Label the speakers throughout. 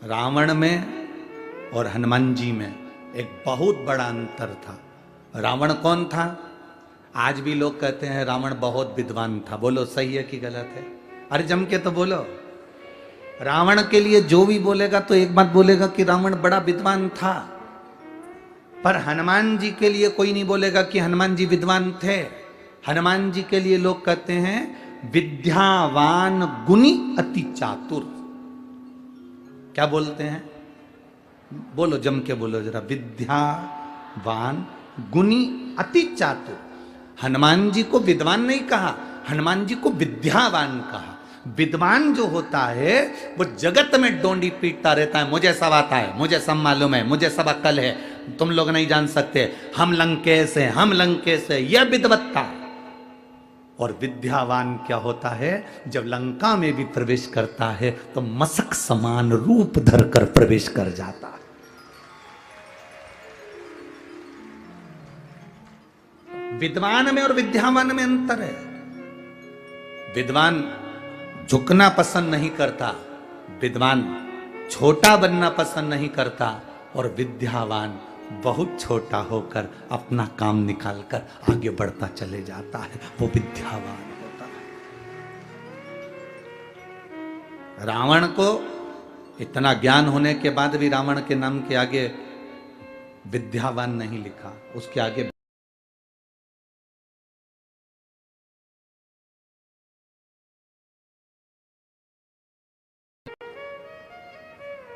Speaker 1: रावण में और हनुमान जी में एक बहुत बड़ा अंतर था। रावण कौन था? आज भी लोग कहते हैं रावण बहुत विद्वान था। बोलो सही है कि गलत है? अरे जम के तो बोलो। रावण के लिए जो भी बोलेगा तो एक बात बोलेगा कि रावण बड़ा विद्वान था, पर हनुमान जी के लिए कोई नहीं बोलेगा कि हनुमान जी विद्वान थे। हनुमान जी के लिए लोग कहते हैं विद्यावान गुणी अति चातुर। क्या बोलते हैं? बोलो जम के बोलो जरा। विद्यावान गुणी अति चातुर। हनुमान जी को विद्वान नहीं कहा, हनुमान जी को विद्यावान कहा। विद्वान जो होता है वो जगत में डोंडी पीटता रहता है, मुझे सब आता है, मुझे सब मालूम है, मुझे सब अक्ल है, तुम लोग नहीं जान सकते, हम लंकेश हैं, हम लंकेश है, यह विद्वत्ता। और विद्यावान क्या होता है? जब लंका में भी प्रवेश करता है तो मशक समान रूप धरकर प्रवेश कर जाता है। विद्वान में और विद्यावान में अंतर है। विद्वान झुकना पसंद नहीं करता, विद्वान छोटा बनना पसंद नहीं करता, और विद्यावान बहुत छोटा होकर अपना काम निकालकर आगे बढ़ता चले जाता है, वो विद्यावान होता है। रावण को इतना ज्ञान होने के बाद भी रावण के नाम के आगे विद्यावान नहीं लिखा, उसके आगे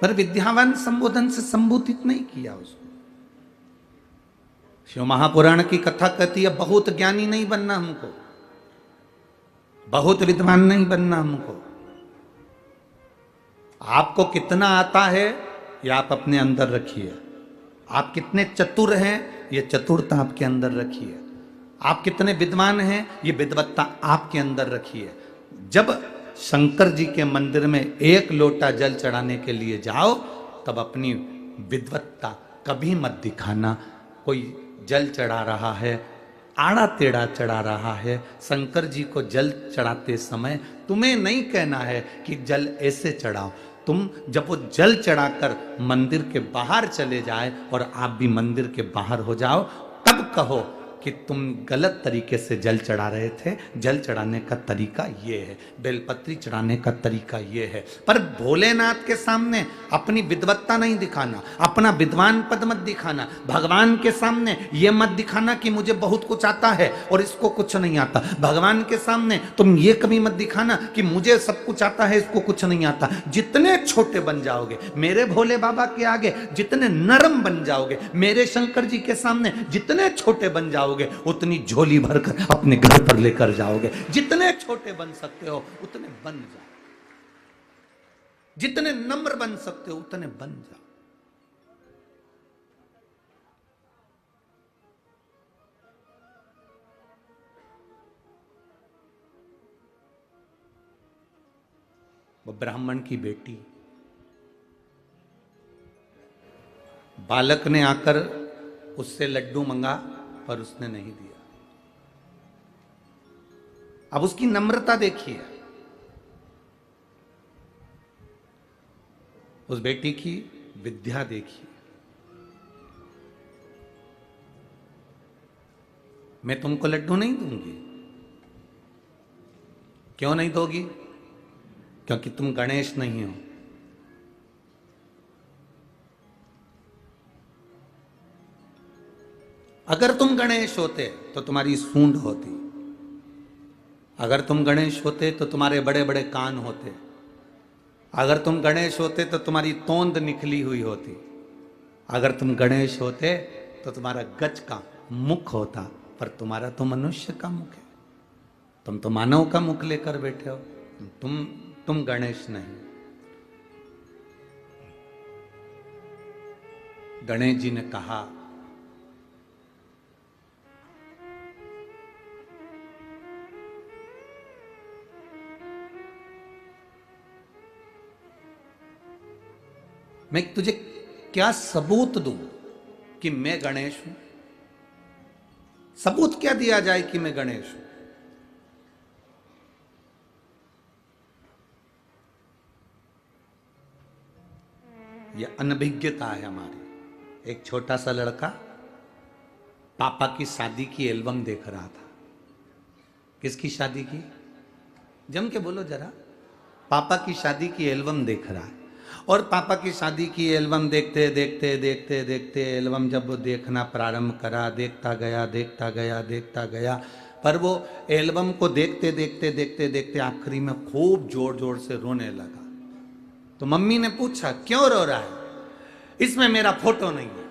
Speaker 1: पर विद्यावान संबोधन से संबोधित नहीं किया उसको। शिव महापुराण की कथा कहती है बहुत ज्ञानी नहीं बनना हमको, बहुत विद्वान नहीं बनना हमको। आपको कितना आता है ये आप अपने अंदर रखिए। आप कितने चतुर हैं ये चतुरता आपके अंदर रखिए। आप कितने विद्वान हैं ये विद्वत्ता आपके अंदर रखिए। जब शंकर जी के मंदिर में एक लोटा जल चढ़ाने के लिए जाओ तब अपनी विद्वत्ता कभी मत दिखाना। कोई जल चढ़ा रहा है, आड़ा टेढ़ा चढ़ा रहा है, शंकर जी को जल चढ़ाते समय तुम्हें नहीं कहना है कि जल ऐसे चढ़ाओ। तुम जब वो जल चढ़ाकर मंदिर के बाहर चले जाए और आप भी मंदिर के बाहर हो जाओ तब कहो कि तुम गलत तरीके से जल चढ़ा रहे थे। जल चढ़ाने का तरीका ये है, बेलपत्री चढ़ाने का तरीका ये है। पर भोलेनाथ के सामने अपनी विद्वत्ता नहीं दिखाना, अपना विद्वान पद मत दिखाना। भगवान के सामने ये मत दिखाना कि मुझे बहुत कुछ आता है और इसको कुछ नहीं आता। भगवान के सामने तुम ये कभी मत दिखाना कि मुझे सब कुछ आता है, इसको कुछ नहीं आता। जितने छोटे बन जाओगे मेरे भोले बाबा के आगे, जितने नरम बन जाओगे मेरे शंकर जी के सामने, जितने छोटे बन जाओगे उतनी झोली भरकर अपने घर पर लेकर जाओगे। जितने छोटे बन सकते हो उतने बन जाओ, जितने नम्र बन सकते हो उतने बन जाओ। वो ब्राह्मण की बेटी, बालक ने आकर उससे लड्डू मंगा पर उसने नहीं दिया। अब उसकी नम्रता देखिए, उस बेटी की विद्या देखिए। मैं तुमको लड्डू नहीं दूंगी। क्यों नहीं दोगी? क्योंकि तुम गणेश नहीं हो। अगर तुम गणेश होते तो तुम्हारी सूंड होती, अगर तुम गणेश होते तो तुम्हारे बड़े बड़े कान होते, अगर तुम गणेश होते तो तुम्हारी तोंद निकली हुई होती, अगर तुम गणेश होते तो तुम्हारा गज का मुख होता, पर तुम्हारा तो मनुष्य का मुख है। तुम तो मानव का मुख लेकर बैठे हो, तुम गणेश नहीं। गणेश जी ने कहा मैं तुझे क्या सबूत दूं कि मैं गणेश हूं? सबूत क्या दिया जाए कि मैं गणेश हूं? ये अनभिज्ञता है हमारी। एक छोटा सा लड़का पापा की शादी की एल्बम देख रहा था। किसकी शादी की? जम के बोलो जरा। पापा की शादी की एल्बम देख रहा है। और पापा की शादी की एल्बम देखते देखते देखते देखते एल्बम जब वो देखना प्रारंभ करा, देखता गया देखता गया देखता गया, पर वो एल्बम को देखते देखते देखते देखते आखिरी में खूब जोर जोर से रोने लगा। तो मम्मी ने पूछा क्यों रो रहा है? इसमें मेरा फोटो नहीं है।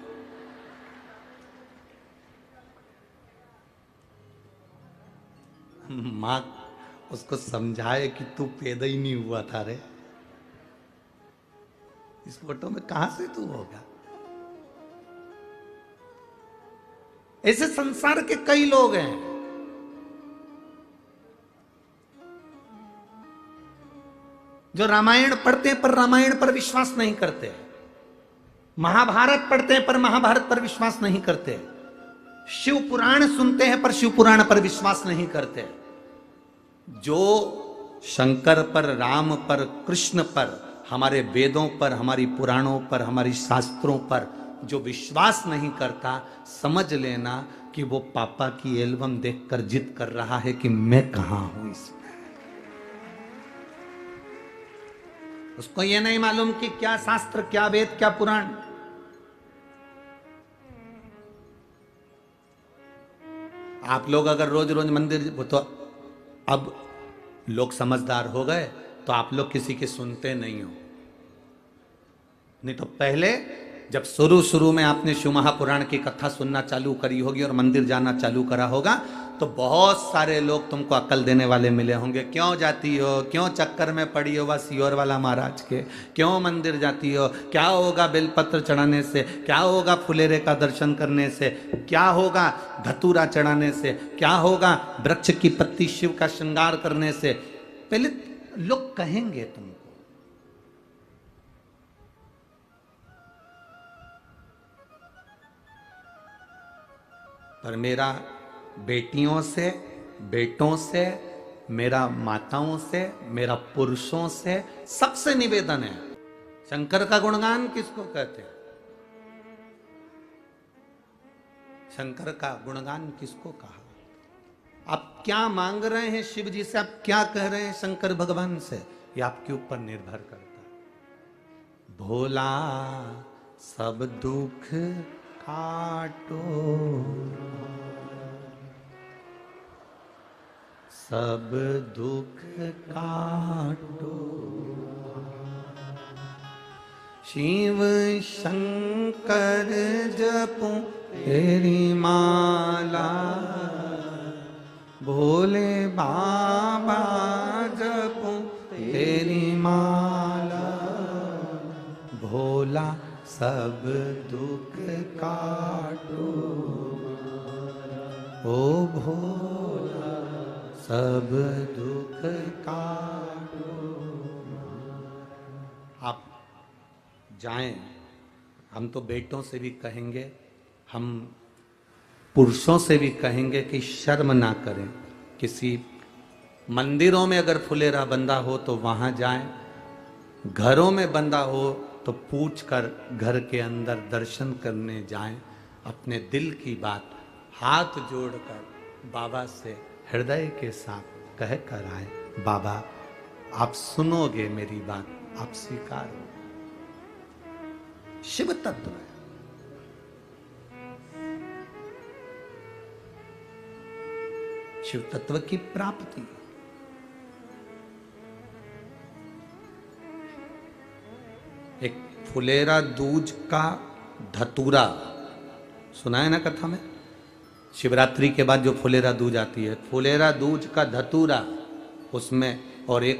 Speaker 1: मां उसको समझाए कि तू पैदा ही नहीं हुआ था रे, इस फोटो में कहां से तू होगा। ऐसे संसार के कई लोग हैं। जो रामायण पढ़ते हैं पर रामायण पर विश्वास नहीं करते, महाभारत पढ़ते हैं पर महाभारत पर विश्वास नहीं करते, शिव पुराण सुनते हैं पर शिव पुराण पर विश्वास नहीं करते। जो शंकर पर, राम पर, कृष्ण पर, हमारे वेदों पर, हमारी पुराणों पर, हमारी शास्त्रों पर जो विश्वास नहीं करता, समझ लेना कि वो पापा की एल्बम देखकर जिद कर रहा है कि मैं कहां हूं इसमें। उसको ये नहीं मालूम कि क्या शास्त्र, क्या वेद, क्या पुराण। आप लोग अगर रोज रोज मंदिर, तो अब लोग समझदार हो गए तो आप लोग किसी के सुनते नहीं हो। नहीं तो पहले जब शुरू शुरू में आपने शिव महापुराण की कथा सुनना चालू करी होगी और मंदिर जाना चालू करा होगा, तो बहुत सारे लोग तुमको अकल देने वाले मिले होंगे। क्यों जाती हो, क्यों चक्कर में पड़ी हो वह सियोर वाला महाराज के, क्यों मंदिर जाती हो, क्या होगा बेलपत्र चढ़ाने से, क्या होगा फुलेरे का दर्शन करने से, क्या होगा धतूरा चढ़ाने से, क्या होगा वृक्ष की पत्ती शिव का श्रृंगार करने से। पहले लोग कहेंगे तुमको। पर मेरा बेटियों से, बेटों से, मेरा माताओं से, मेरा पुरुषों से सबसे निवेदन है, शंकर का गुणगान किसको कहते हैं? शंकर का गुणगान किसको कहा? आप क्या मांग रहे हैं शिव जी से, आप क्या कह रहे हैं शंकर भगवान से, ये आपके ऊपर निर्भर करता है। भोला सब दुख काटो, सब दुख काटो, शिव शंकर जपो तेरी माला, भोले बाबा जपो तेरी माला, भोला सब दुख काटो, ओ भोला सब दुख काटो। आप जाएं, हम तो बेटों से भी कहेंगे, हम पुरुषों से भी कहेंगे कि शर्म ना करें। किसी मंदिरों में अगर फुलेरा बंधा हो तो वहां जाएं, घरों में बंधा हो तो पूछ कर घर के अंदर दर्शन करने जाएं। अपने दिल की बात हाथ जोड़कर बाबा से हृदय के साथ कह कर आए, बाबा आप सुनोगे मेरी बात, आप स्वीकार हो। शिव तत्व है। शिव तत्व की प्राप्ति। एक फुलेरा दूज का धतूरा सुना है ना कथा में? शिवरात्रि के बाद जो फुलेरा दूज आती है, फुलेरा दूज का धतूरा उसमें, और एक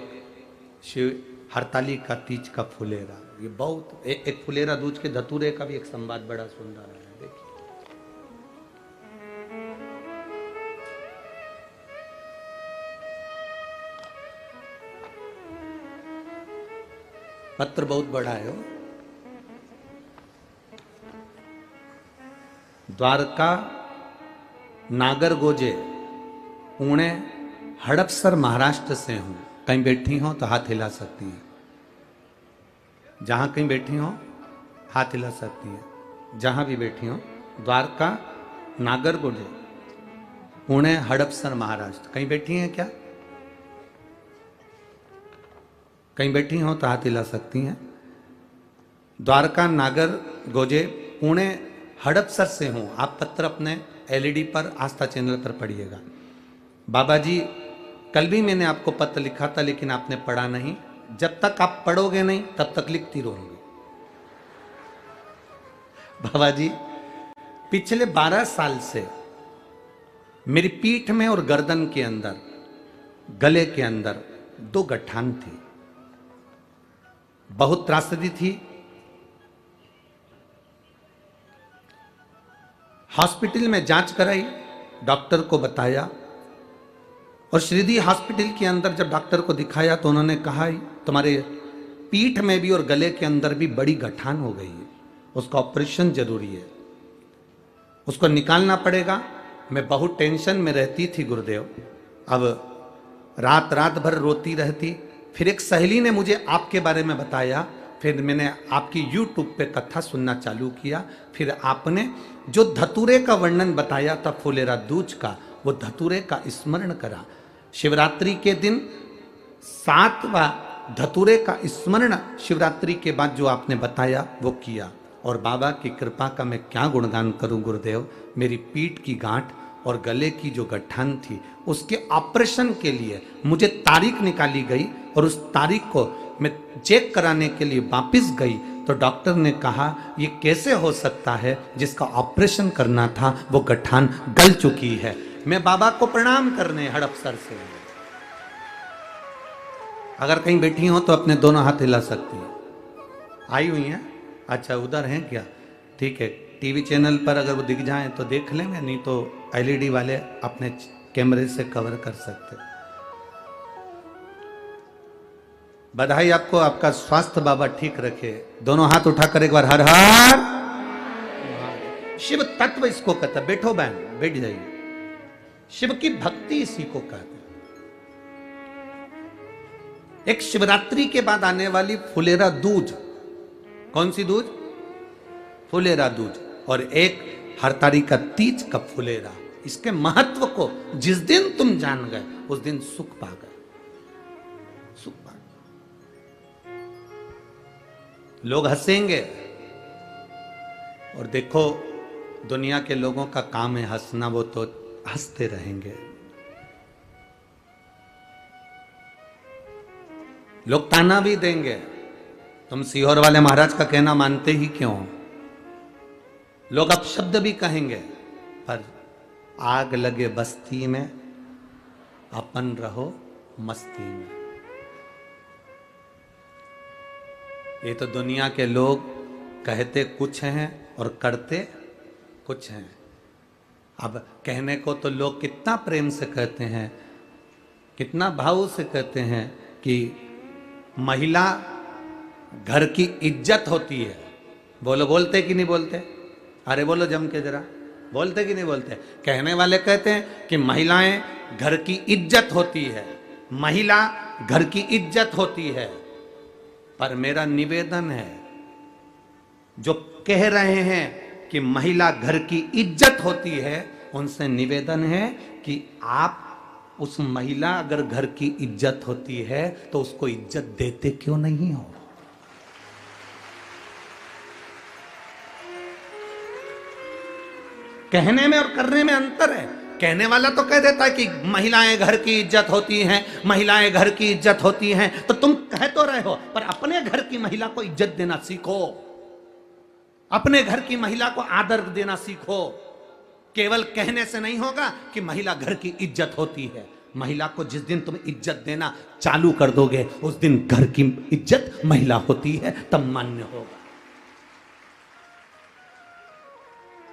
Speaker 1: शिव हरताली का तीज का फुलेरा। ये बहुत एक फुलेरा दूज के धतूरे का भी एक संवाद बड़ा सुंदर है, देखिए। पत्र बहुत बड़ा है वो। द्वारका नागर गोजे पुणे हड़पसर महाराष्ट्र से हूं। कहीं बैठी हो तो हाथ हिला सकती हैं। जहां कहीं बैठी हो हाथ हिला सकती हैं जहां भी बैठी हो। द्वारका, नागरगोजे, पुणे, हड़पसर, महाराष्ट्र, कहीं बैठी हैं क्या? कहीं बैठी हो तो हाथ हिला सकती हैं। द्वारका, नागरगोजे, पुणे, हड़पसर से हूं। आप पत्र अपने एलईडी पर आस्था चैनल पर पढ़िएगा। बाबा जी, कल भी मैंने आपको पत्र लिखा था लेकिन आपने पढ़ा नहीं। जब तक आप पढ़ोगे नहीं तब तक लिखती रहोगे। बाबा जी, पिछले 12 साल से मेरी पीठ में और गर्दन के अंदर, गले के अंदर 2 गठान थी। बहुत त्रासदी थी। हॉस्पिटल में जांच कराई, डॉक्टर को बताया, और श्रीदी हॉस्पिटल के अंदर जब डॉक्टर को दिखाया तो उन्होंने कहा तुम्हारे पीठ में भी और गले के अंदर भी बड़ी गठान हो गई है, उसका ऑपरेशन जरूरी है, उसको निकालना पड़ेगा। मैं बहुत टेंशन में रहती थी गुरुदेव। अब रात रात भर रोती रहती। फिर एक सहेली ने मुझे आपके बारे में बताया। फिर मैंने आपकी YouTube पे कथा सुनना चालू किया। फिर आपने जो धतूरे का वर्णन बताया था, फुलेरा दूज का, वो धतूरे का स्मरण करा। शिवरात्रि के दिन 7वां धतूरे का स्मरण शिवरात्रि के बाद जो आपने बताया वो किया। और बाबा की कृपा का मैं क्या गुणगान करूं गुरुदेव। मेरी पीठ की गांठ और गले की जो गठान थी उसके ऑपरेशन के लिए मुझे तारीख निकाली गई, और उस तारीख को मैं चेक कराने के लिए वापिस गई तो डॉक्टर ने कहा ये कैसे हो सकता है, जिसका ऑपरेशन करना था वो गठान गल चुकी है। मैं बाबा को प्रणाम करने हड़पसर से। अगर कहीं बैठी हो तो अपने दोनों हाथ हिला सकती है। आई हुई हैं? अच्छा, उधर हैं क्या? ठीक है, टीवी चैनल पर अगर वो दिख जाएं तो देख लेंगे, नहीं तो एलईडी वाले अपने कैमरे से कवर कर सकते। बधाई आपको, आपका स्वास्थ्य बाबा ठीक रखे। दोनों हाथ उठाकर एक बार हर हर। शिव तत्व इसको कहता है। बैठो बहन, बैठ जाइए। शिव की भक्ति इसी को कहते हैं। एक शिवरात्रि के बाद आने वाली फुलेरा दूज, कौन सी दूज? फुलेरा दूज। और एक हरतारी का तीज का फुलेरा। इसके महत्व को जिस दिन तुम जान गए उस दिन सुख पा गए, सुख पा गए। लोग हंसेंगे, और देखो दुनिया के लोगों का काम है हंसना, वो तो हंसते रहेंगे। लोग ताना भी देंगे, तुम सीहोर वाले महाराज का कहना मानते ही क्यों। लोग अपशब्द भी कहेंगे, पर आग लगे बस्ती में अपन रहो मस्ती में। ये तो दुनिया के लोग कहते कुछ हैं और करते कुछ हैं। अब कहने को तो लोग कितना प्रेम से कहते हैं, कितना भाव से कहते हैं कि महिला घर की इज्जत होती है। बोलो, बोलते कि नहीं बोलते? अरे बोलो जम के जरा, बोलते कि नहीं बोलते? कहने वाले कहते हैं कि महिलाएं घर की इज्जत होती है, महिला घर की इज्जत होती है। पर मेरा निवेदन है, जो कह रहे हैं कि महिला घर की इज्जत होती है, उनसे निवेदन है कि आप उस महिला अगर घर की इज्जत होती है तो उसको इज्जत देते क्यों नहीं हो? कहने में और करने में अंतर है। कहने वाला तो कह देता है कि महिलाएं घर की इज्जत होती हैं, महिलाएं घर की इज्जत होती हैं, तो तुम कह तो रहे हो, पर अपने घर की महिला को इज्जत देना सीखो, अपने घर की महिला को आदर देना सीखो। केवल कहने से नहीं होगा कि महिला घर की इज्जत होती है। महिला को जिस दिन तुम इज्जत देना चालू कर दोगे उस दिन घर की इज्जत महिला होती है, तब मान्य होगा।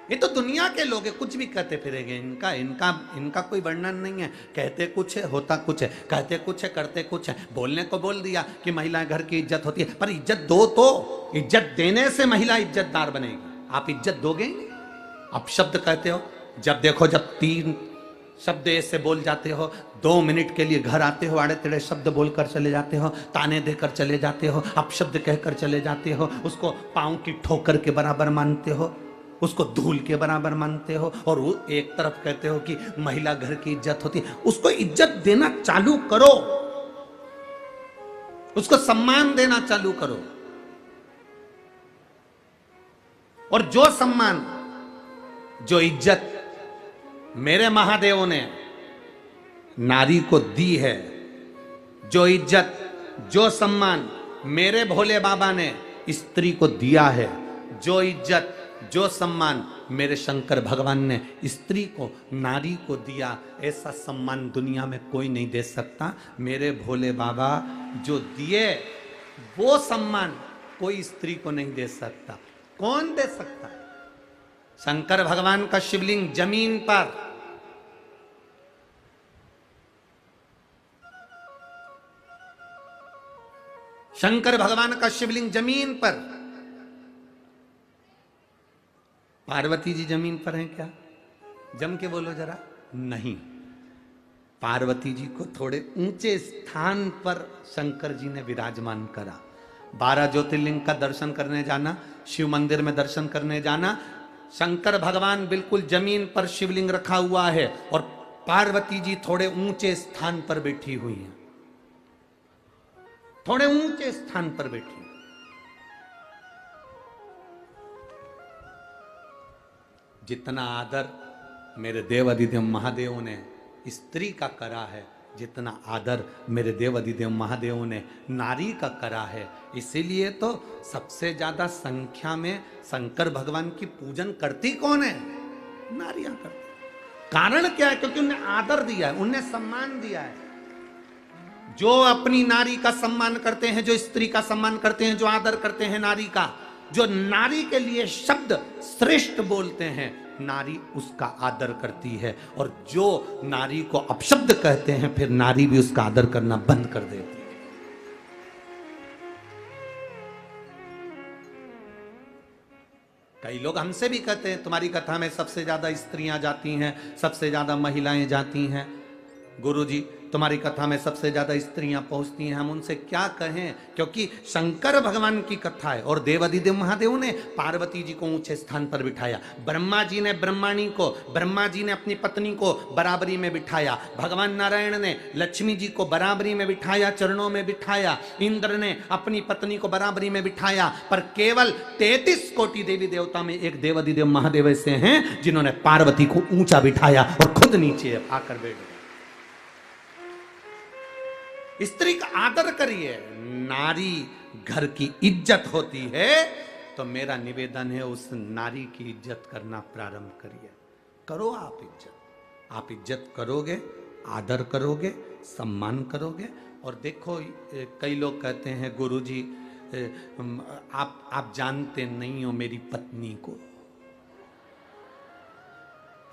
Speaker 1: ये तो दुनिया के लोग हैं, कुछ भी कहते फिरेंगे। इनका कोई वर्णन नहीं है। कहते कुछ है, होता कुछ है, कहते कुछ है, करते कुछ है। बोलने को बोल दिया कि महिला घर की इज्जत होती है, पर इज्जत दो तो। इज्जत देने से महिला इज्जतदार बनेगी। आप इज्जत दोगे ही नहीं। आप शब्द कहते हो, जब देखो जब 3 शब्द ऐसे बोल जाते हो, 2 मिनट के लिए घर आते हो, आड़े टेढ़े शब्द बोलकर चले जाते हो, ताने देकर चले जाते हो, अपशब्द कहकर चले जाते हो, उसको पांव की ठोकर के बराबर मानते हो, उसको धूल के बराबर मानते हो, और वो एक तरफ कहते हो कि महिला घर की इज्जत होती है। उसको इज्जत देना चालू करो, उसको सम्मान देना चालू करो। और जो सम्मान, जो इज्जत मेरे महादेवों ने नारी को दी है, जो इज्जत, जो सम्मान मेरे भोले बाबा ने स्त्री को दिया है, जो इज्जत, जो सम्मान मेरे शंकर भगवान ने स्त्री को, नारी को दिया, ऐसा सम्मान दुनिया में कोई नहीं दे सकता। मेरे भोले बाबा जो दिए वो सम्मान कोई स्त्री को नहीं दे सकता। कौन दे सकता? शंकर भगवान का शिवलिंग जमीन पर, शंकर भगवान का शिवलिंग जमीन पर, पार्वती जी जमीन पर हैं क्या? जम के बोलो जरा। नहीं, पार्वती जी को थोड़े ऊंचे स्थान पर शंकर जी ने विराजमान करा। 12 ज्योतिर्लिंग का दर्शन करने जाना, शिव मंदिर में दर्शन करने जाना, शंकर भगवान बिल्कुल जमीन पर शिवलिंग रखा हुआ है और पार्वती जी थोड़े ऊंचे स्थान पर बैठी हुई हैं, थोड़े ऊंचे स्थान पर बैठी। जितना आदर मेरे देव अधिदेव महादेव ने स्त्री का करा है, जितना आदर मेरे देव अधिदेव महादेव ने नारी का करा है, इसीलिए तो सबसे ज्यादा संख्या में शंकर भगवान की पूजन करती कौन है? नारियां करती। कारण क्या है? क्योंकि उन्हें आदर दिया है, उन्हें सम्मान दिया है। जो अपनी नारी का सम्मान करते हैं, जो स्त्री का सम्मान करते हैं, जो आदर करते हैं नारी का, जो नारी के लिए शब्द श्रेष्ठ बोलते हैं, नारी उसका आदर करती है। और जो नारी को अपशब्द कहते हैं, फिर नारी भी उसका आदर करना बंद कर देती है। कई लोग हमसे भी कहते हैं तुम्हारी कथा में सबसे ज्यादा स्त्रियां जाती हैं, सबसे ज्यादा महिलाएं जाती हैं। गुरुजी तुम्हारी कथा में सबसे ज्यादा स्त्रियां पहुंचती हैं। हम उनसे क्या कहें? क्योंकि शंकर भगवान की कथा है और देवाधिदेव महादेव ने पार्वती जी को ऊंचे स्थान पर बिठाया। ब्रह्मा जी ने ब्रह्माणी को, ब्रह्मा जी ने अपनी पत्नी को बराबरी में बिठाया। भगवान नारायण ने लक्ष्मी जी को बराबरी में बिठाया, चरणों में बिठाया। इंद्र ने अपनी पत्नी को बराबरी में बिठाया। पर केवल 33 कोटि देवी देवता में एक देवाधिदेव महादेव ऐसे हैं जिन्होंने पार्वती को ऊंचा बिठाया और खुद नीचे आकर बैठ गए। स्त्री का आदर करिए। नारी घर की इज्जत होती है, तो मेरा निवेदन है उस नारी की इज्जत करना प्रारंभ करिए। करो आप इज्जत। आप इज्जत करोगे, आदर करोगे, सम्मान करोगे। और देखो कई लोग कहते हैं गुरुजी आप जानते नहीं हो मेरी पत्नी को।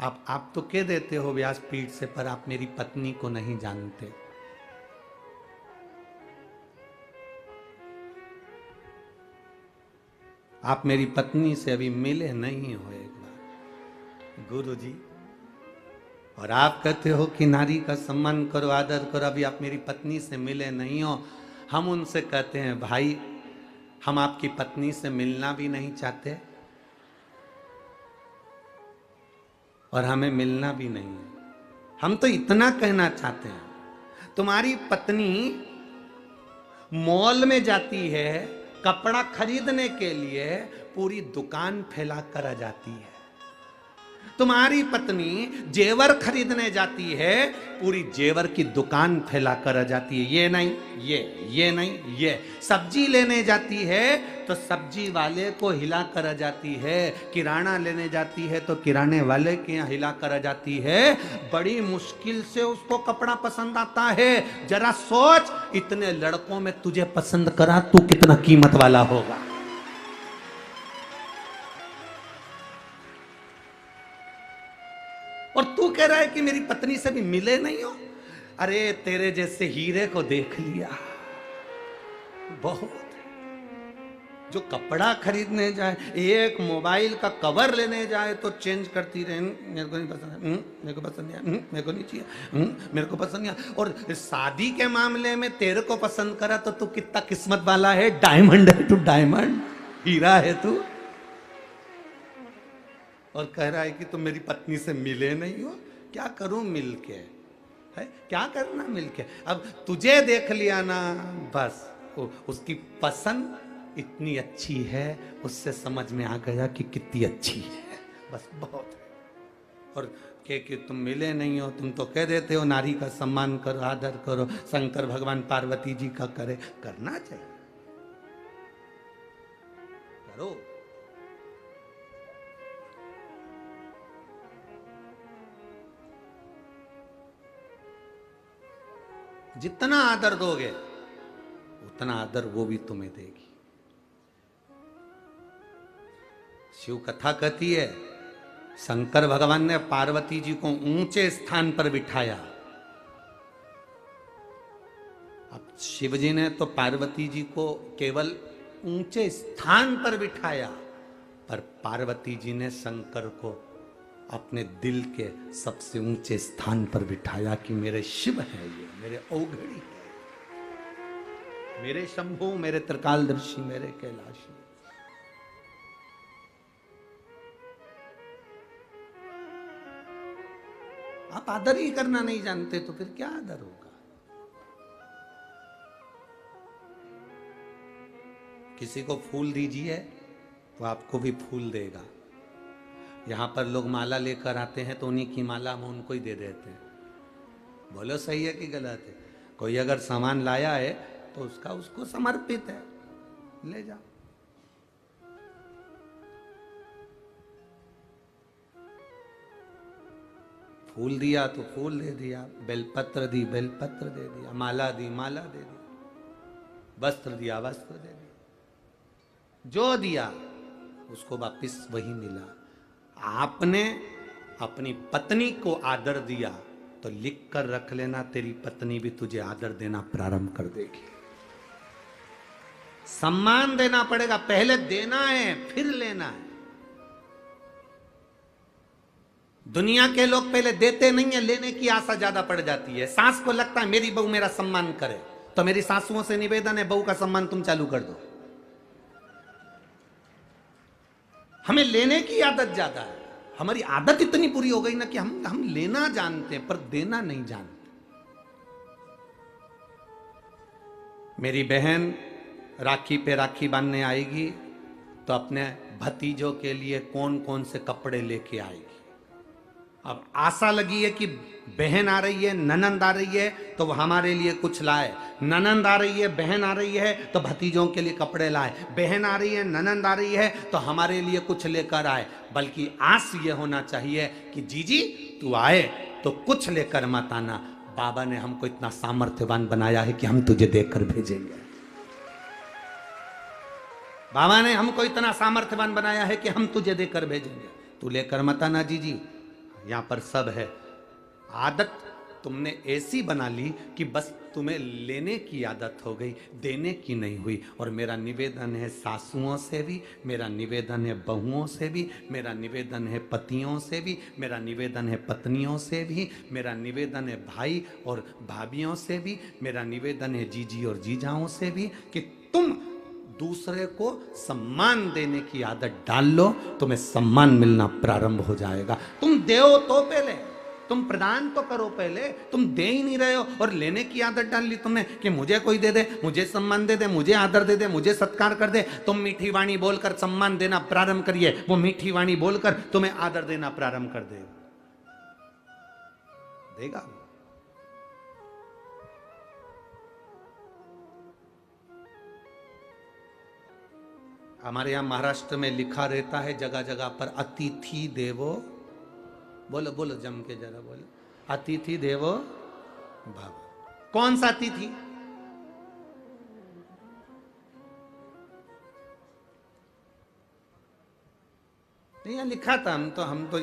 Speaker 1: आप तो कह देते हो व्यासपीठ से, पर आप मेरी पत्नी को नहीं जानते। आप मेरी पत्नी से अभी मिले नहीं हो एक बार गुरुजी। और आप कहते हो कि नारी का सम्मान करो, आदर करो, अभी आप मेरी पत्नी से मिले नहीं हो। हम उनसे कहते हैं भाई हम आपकी पत्नी से मिलना भी नहीं चाहते और हमें मिलना भी नहीं है। हम तो इतना कहना चाहते हैं, तुम्हारी पत्नी मॉल में जाती है कपड़ा खरीदने के लिए, पूरी दुकान फैला कर आ जाती है। तुम्हारी पत्नी जेवर खरीदने जाती है, पूरी जेवर की दुकान फैला कर आ जाती है। ये नहीं ये नहीं ये। सब्जी लेने जाती है तो सब्जी वाले को हिला कर आ जाती है। किराना लेने जाती है तो किराने वाले के यहाँ हिला कर आ जाती है। बड़ी मुश्किल से उसको कपड़ा पसंद आता है। जरा सोच, इतने लड़कों में तुझे पसंद करा, तू कितना कीमत वाला होगा। और तू कह रहा है कि मेरी पत्नी से भी मिले नहीं हो। अरे तेरे जैसे हीरे को देख लिया बहुत। जो कपड़ा खरीदने जाए, एक मोबाइल का कवर लेने जाए तो चेंज करती रहे, मेरे को नहीं पसंद है, मेरे को पसंद नहीं है, मेरे को नहीं चाहिए, मेरे को पसंद नहीं है। और शादी के मामले में तेरे को पसंद करा तो तू कितना किस्मत वाला है, डायमंड है तू, डायमंड, हीरा है तू। और कह रहा है कि तुम मेरी पत्नी से मिले नहीं हो। क्या करूं मिल के, है क्या करना मिल के। अब तुझे देख लिया ना, बस उसकी पसंद इतनी अच्छी है, उससे समझ में आ गया कि कितनी अच्छी है, बस बहुत है। और कि तुम मिले नहीं हो, तुम तो कह देते हो नारी का सम्मान करो, आदर करो, शंकर भगवान पार्वती जी का करे, करना चाहिए, करो। जितना आदर दोगे उतना आदर वो भी तुम्हें देगी। शिव कथा कहती है, शंकर भगवान ने पार्वती जी को ऊंचे स्थान पर बिठाया। अब शिव जी ने तो पार्वती जी को केवल ऊंचे स्थान पर बिठाया, पर पार्वती जी ने शंकर को अपने दिल के सबसे ऊंचे स्थान पर बिठाया कि मेरे शिव है, ये मेरे औघड़ी है, मेरे शंभु, मेरे त्रिकालदर्शी, मेरे कैलाशी। आप आदर ही करना नहीं जानते तो फिर क्या आदर होगा। किसी को फूल दीजिए तो आपको भी फूल देगा। यहां पर लोग माला लेकर आते हैं तो उन्हीं की माला हम उनको ही दे देते हैं। बोलो सही है कि गलत है। कोई अगर सामान लाया है तो उसका उसको समर्पित है, ले जाओ। फूल दिया तो फूल दे दिया, बेलपत्र दी बेलपत्र दे दिया, माला दी माला दे दी, वस्त्र दिया वस्त्र दे दिया, जो दिया उसको वापिस वही मिला। आपने अपनी पत्नी को आदर दिया तो लिख कर रख लेना, तेरी पत्नी भी तुझे आदर देना प्रारंभ कर देगी। सम्मान देना पड़ेगा, पहले देना है फिर लेना है। दुनिया के लोग पहले देते नहीं है, लेने की आशा ज्यादा पड़ जाती है। सास को लगता है मेरी बहू मेरा सम्मान करे, तो मेरी सासुओं से निवेदन है बहू का सम्मान तुम चालू कर दो। हमें लेने की आदत ज्यादा है, हमारी आदत इतनी बुरी हो गई ना कि हम लेना जानते हैं पर देना नहीं जानते। मेरी बहन राखी पे राखी बांधने आएगी तो अपने भतीजों के लिए कौन कौन से कपड़े लेके आएगी। अब आशा लगी है कि बहन आ रही है, ननंद आ रही है तो वो हमारे लिए कुछ लाए, ननंद आ रही है, बहन आ रही है तो भतीजों के लिए कपड़े लाए, बहन आ रही है, ननंद आ रही है तो हमारे लिए कुछ लेकर आए। बल्कि आस ये होना चाहिए कि जीजी तू आए तो कुछ लेकर मत आना, बाबा ने हमको इतना सामर्थ्यवान बनाया है कि हम तुझे देकर भेजेंगे। बाबा ने हमको इतना सामर्थ्यवान बनाया है कि हम तुझे देकर भेजेंगे, तू लेकर मत आना जीजी, यहां पर सब है। आदत तुमने ऐसी बना ली कि बस तुम्हें लेने की आदत हो गई, देने की नहीं हुई। और मेरा निवेदन है सासुओं से भी, मेरा निवेदन है बहुओं से भी, मेरा निवेदन है पतियों से भी, मेरा निवेदन है पत्नियों से भी, मेरा निवेदन है भाई और भाभियों से भी, मेरा निवेदन है जीजी और जीजाओं से भी कि तुम दूसरे को सम्मान देने की आदत डाल लो, तुम्हें सम्मान मिलना प्रारंभ हो जाएगा। तुम दो तो पहले, तुम प्रदान तो करो पहले, तुम दे ही नहीं रहे हो और लेने की आदत डाल ली तुमने कि मुझे कोई दे दे, मुझे सम्मान दे दे, मुझे आदर दे दे, मुझे सत्कार कर दे। तुम मीठी वाणी बोलकर सम्मान देना प्रारंभ करिए, वो मीठी वाणी बोलकर तुम्हें आदर देना प्रारंभ कर देगा। हमारे यहां महाराष्ट्र में लिखा रहता है जगह जगह पर अतिथि देवो, बोलो बोलो जम के जरा बोलो, अतिथि देवो भव। कौन सा अतिथि? नहीं लिखा था, हम तो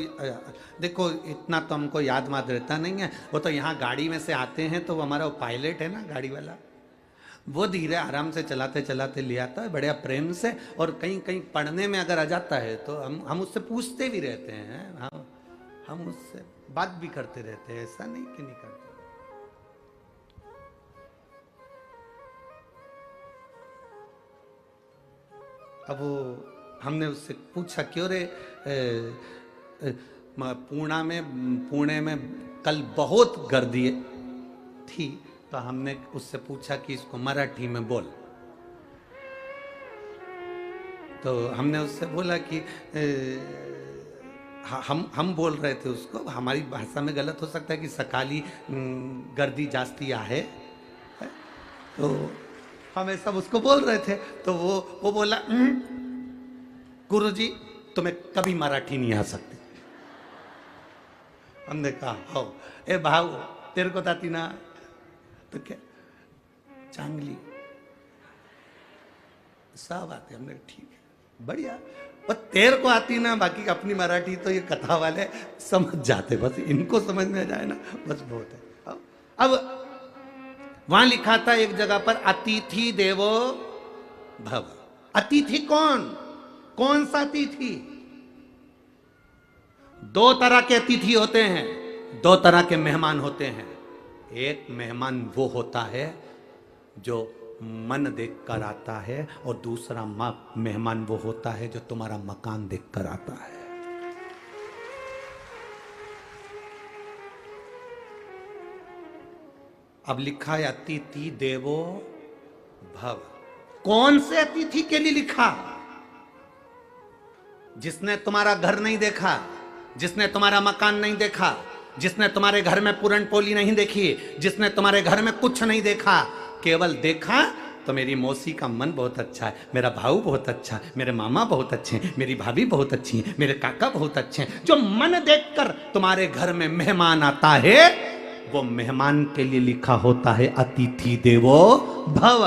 Speaker 1: देखो इतना तो हमको याद रहता नहीं है। वो तो यहाँ गाड़ी में से आते हैं तो वो हमारा पायलट है ना गाड़ी वाला, वो धीरे आराम से चलाते चलाते ले आता है बढ़िया प्रेम से, और कहीं कहीं पढ़ने में अगर आ जाता है तो हम उससे पूछते भी रहते हैं, हम उससे बात भी करते रहते हैं, ऐसा नहीं कि नहीं करते। अब वो हमने उससे पूछा, क्यों रे पुणे में कल बहुत गर्दी थी, तो हमने उससे पूछा कि इसको मराठी में बोल। तो हमने उससे बोला कि हम बोल रहे थे उसको, हमारी भाषा में गलत हो सकता है कि सकाली गर्दी जास्ती आहे, तो हम ऐसा उसको बोल रहे थे। तो वो बोला गुरुजी तुम्हें कभी मराठी नहीं आ सकती। हमने कहा हो ए भाऊ तेरे को आती ना, तो क्या चांगली सब आते। हमने ठीक है बढ़िया, बस तेरे को आती ना, बाकी अपनी मराठी तो ये कथा वाले समझ जाते, बस इनको समझ में आ जाए ना बस बहुत है। अब वहां लिखा था एक जगह पर अतिथि देवो भव। अतिथि कौन सा अतिथि? दो तरह के अतिथि होते हैं, दो तरह के मेहमान होते हैं। एक मेहमान वो होता है जो मन देख कर आता है, और दूसरा मेहमान वो होता है जो तुम्हारा मकान देख कर आता है। अब लिखा है अतिथि देवो भव। कौन से अतिथि के लिए लिखा? जिसने तुम्हारा घर नहीं देखा, जिसने तुम्हारा मकान नहीं देखा, जिसने तुम्हारे घर में पूरन पोली नहीं देखी, जिसने तुम्हारे घर में कुछ नहीं देखा, केवल देखा तो मेरी मौसी का मन बहुत अच्छा है, मेरा भाऊ बहुत अच्छा है, मेरे मामा बहुत अच्छे हैं, मेरी भाभी बहुत अच्छी है, मेरे काका बहुत अच्छे हैं। जो मन देखकर तुम्हारे घर में मेहमान आता है, वो मेहमान के लिए लिखा होता है अतिथि देवो भव।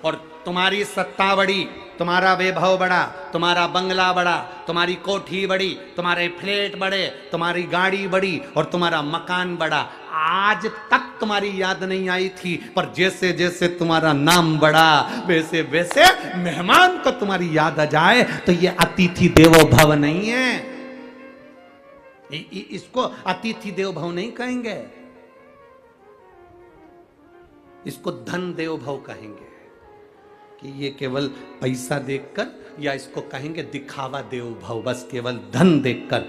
Speaker 1: और तुम्हारी सत्ता बड़ी, तुम्हारा वैभव बड़ा, तुम्हारा बंगला बड़ा, तुम्हारी कोठी बड़ी, तुम्हारे फ्लैट बड़े, तुम्हारी गाड़ी बड़ी और तुम्हारा मकान बड़ा, आज तक तुम्हारी याद नहीं आई थी, पर जैसे जैसे तुम्हारा नाम बढ़ा वैसे वैसे मेहमान को तुम्हारी याद आ जाए, तो ये अतिथि देवो भव नहीं है। इसको अतिथि देवो भव नहीं कहेंगे, इसको धन देव भव कहेंगे कि ये केवल पैसा देखकर, या इसको कहेंगे दिखावा देव भव, बस केवल धन देखकर,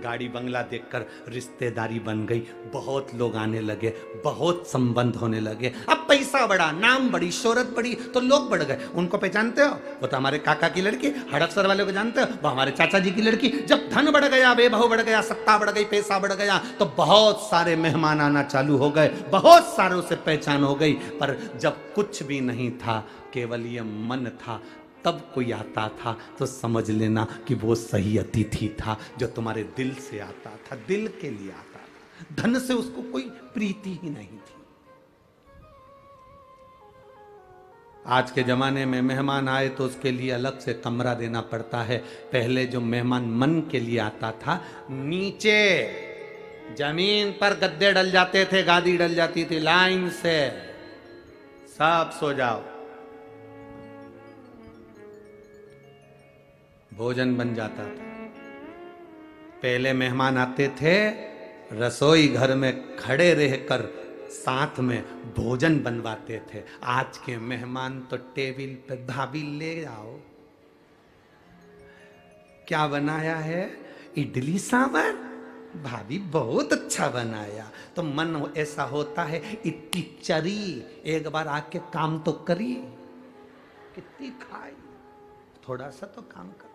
Speaker 1: गाड़ी बंगला देखकर रिश्तेदारी बन गई, बहुत लोग आने लगे, बहुत संबंध होने लगे। अब पैसा बढ़ा, नाम बड़ी, शोहरत बढ़ी, तो लोग बढ़ गए। उनको पहचानते हो? वो तो हमारे काका की लड़की, हड़पसर वाले को जानते हो? वो हमारे चाचा जी की लड़की। जब धन बढ़ गया, वैभव बढ़ गया, सत्ता बढ़ गई, पैसा बढ़ गया, तो बहुत सारे मेहमान आना चालू हो गए, बहुत सारों से पहचान हो गई। पर जब कुछ भी नहीं था, केवल ये मन था, तब कोई आता था तो समझ लेना कि वो सही अतिथि था, जो तुम्हारे दिल से आता था, दिल के लिए आता था। धन से उसको कोई प्रीति ही नहीं थी। आज के जमाने में मेहमान आए तो उसके लिए अलग से कमरा देना पड़ता है। पहले जो मेहमान मन के लिए आता था, नीचे जमीन पर गद्दे डल जाते थे, गादी डल जाती थी, लाइन से सब सो जाओ, भोजन बन जाता था। पहले मेहमान आते थे, रसोई घर में खड़े रहकर साथ में भोजन बनवाते थे। आज के मेहमान तो टेबल पे, भाभी ले आओ, क्या बनाया है? इडली सांभर, भाभी बहुत अच्छा बनाया। तो मन ऐसा होता है, इतनी चरी, एक बार आके काम तो करी, कितनी खाई, थोड़ा सा तो काम कर,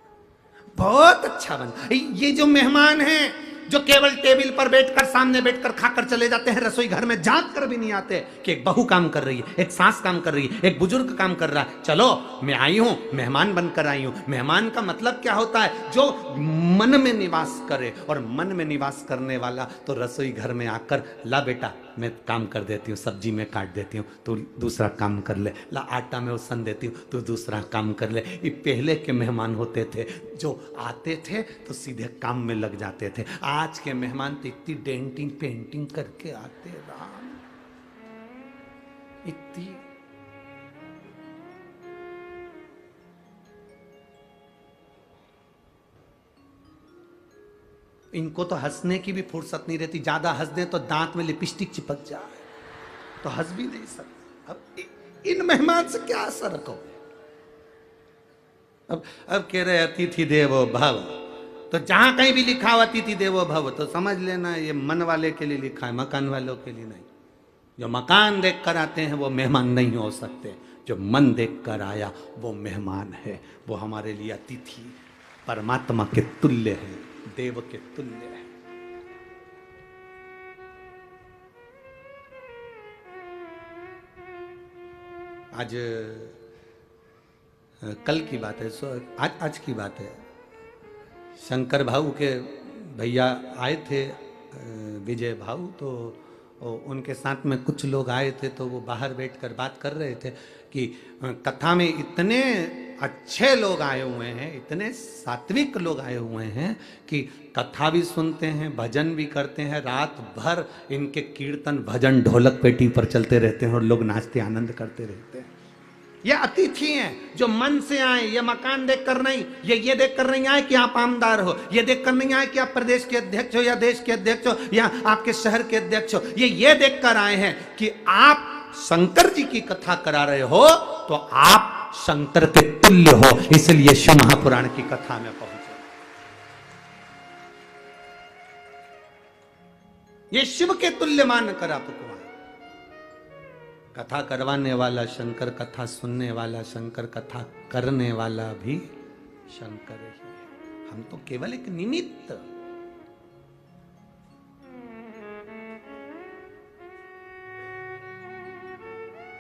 Speaker 1: बहुत अच्छा बना। ये जो मेहमान हैं, जो केवल टेबल पर बैठकर, सामने बैठकर खाकर चले जाते हैं, रसोई घर में झांक कर भी नहीं आते कि एक बहू काम कर रही है, एक सास काम कर रही है, एक बुजुर्ग काम कर रहा है, चलो मैं आई हूं, मेहमान बनकर आई हूं। मेहमान का मतलब क्या होता है? जो मन में निवास करे, और मन में निवास करने वाला तो रसोई घर में आकर, ला बेटा मैं काम कर देती हूँ, सब्जी में काट देती हूँ, तू दूसरा काम कर ले, ला आटा में उसन देती हूँ, तू दूसरा काम कर ले। ये पहले के मेहमान होते थे, जो आते थे तो सीधे काम में लग जाते थे। आज के मेहमान तो इतनी डेंटिंग पेंटिंग करके आते, राम, इतनी इनको तो हंसने की भी फुर्सत नहीं रहती, ज्यादा हंस दें तो दांत में लिपस्टिक चिपक जाए, तो हंस भी नहीं सकते। अब इन मेहमान से क्या असर रखो। अब कह रहे अतिथि देवो भव, तो जहां कहीं भी लिखा हुआ अतिथि देवो भव तो समझ लेना ये मन वाले के लिए लिखा है, मकान वालों के लिए नहीं। जो मकान देख कर आते हैं वो मेहमान नहीं हो सकते, जो मन देख कर आया वो मेहमान है, वो हमारे लिए अतिथि परमात्मा के तुल्य है, देव के तुल्य है। आज कल की बात है, आज की बात है, शंकर भाऊ के भैया आए थे विजय भाऊ, तो उनके साथ में कुछ लोग आए थे, तो वो बाहर बैठकर बात कर रहे थे कि कथा में इतने अच्छे लोग आए हुए हैं, इतने सात्विक लोग आए हुए हैं कि कथा भी सुनते हैं, भजन भी करते हैं, रात भर इनके कीर्तन भजन ढोलक पेटी पर चलते रहते हैं और लोग नाचते आनंद करते रहते हैं। ये अतिथि हैं जो मन से आए, ये मकान देखकर नहीं, ये देखकर नहीं आए कि आप आमदार हो, ये देखकर नहीं आए कि आप प्रदेश के अध्यक्ष हो या देश के अध्यक्ष हो या आपके शहर के अध्यक्ष हो, ये देखकर आए हैं कि आप शंकर जी की कथा करा रहे हो तो आप शंकर के तुल्य हो, इसलिए शिव महापुराण की कथा में पहुंचे। ये शिव के तुल्य मानकर आपको कथा करवाने वाला शंकर, कथा सुनने वाला शंकर, कथा करने वाला भी शंकर ही है। हम तो केवल एक निमित्त।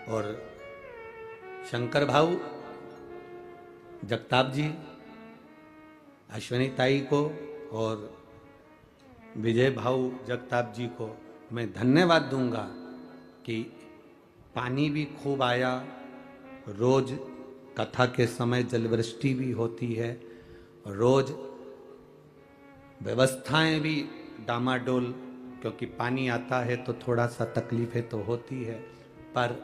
Speaker 1: और शंकर भाऊ जगताप जी, अश्विनी ताई को और विजय भाऊ जगताप जी को मैं धन्यवाद दूंगा कि पानी भी खूब आया, रोज कथा के समय जलवृष्टि भी होती है, रोज व्यवस्थाएं भी डामाडोल, क्योंकि पानी आता है तो थोड़ा सा तकलीफें तो होती है। पर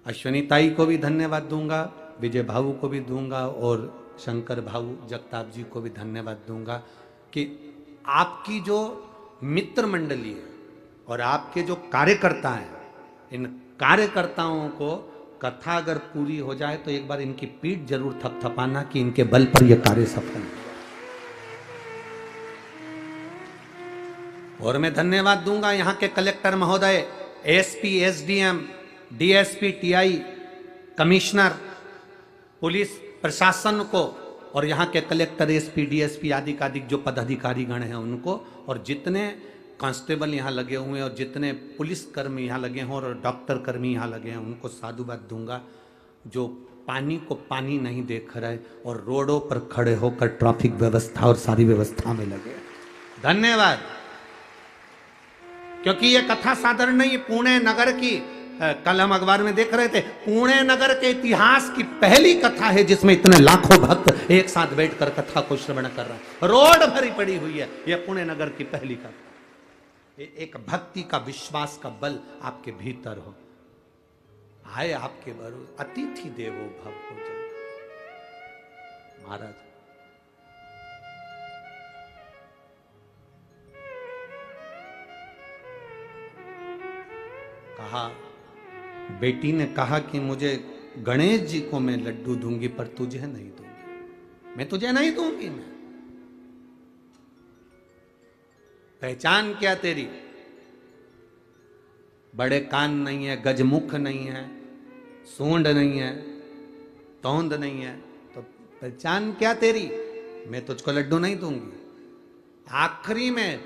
Speaker 1: अश्विनी ताई को भी धन्यवाद दूंगा, विजय भाऊ को भी दूंगा और शंकर भाऊ जगताप जी को भी धन्यवाद दूंगा कि आपकी जो मित्र मंडली है और आपके जो कार्यकर्ता हैं, इन कार्यकर्ताओं को कथा अगर पूरी हो जाए तो एक बार इनकी पीठ जरूर थपथपाना कि इनके बल पर यह कार्य सफल है। और मैं धन्यवाद दूंगा यहाँ के कलेक्टर महोदय, SP, SDM, DSP, TI, commissioner, police प्रशासन को, और यहाँ के कलेक्टर, एसपी, डीएसपी आदि का जो पदाधिकारी गण हैं उनको, और जितने कांस्टेबल यहाँ लगे हुए हैं और जितने पुलिस कर्मी यहाँ लगे हैं और डॉक्टर कर्मी यहाँ लगे हैं, उनको साधुवाद दूंगा जो पानी को पानी नहीं देख रहे और रोडों पर खड़े होकर ट्रैफिक व्यवस्था और सारी व्यवस्था में लगे। धन्यवाद। क्योंकि ये कथा साधारण नहीं, पुणे नगर की, कल हम अखबार में देख रहे थे, पुणे नगर के इतिहास की पहली कथा है जिसमें इतने लाखों भक्त एक साथ बैठकर कथा को श्रवण कर रहे हैं। रोड भरी पड़ी हुई है, यह पुणे नगर की पहली कथा। एक भक्ति का, विश्वास का बल आपके भीतर हो, आए आपके भरोसे, अतिथि देवो भव हो जाए। महाराज कहा, बेटी ने कहा कि मुझे गणेश जी को मैं लड्डू दूंगी पर तुझे नहीं दूंगी, मैं तुझे नहीं दूंगी। मैं पहचान क्या तेरी? बड़े कान नहीं है, गजमुख नहीं है, सूंड नहीं है, तोंद नहीं है, तो पहचान क्या तेरी? मैं तुझको लड्डू नहीं दूंगी। आखिरी में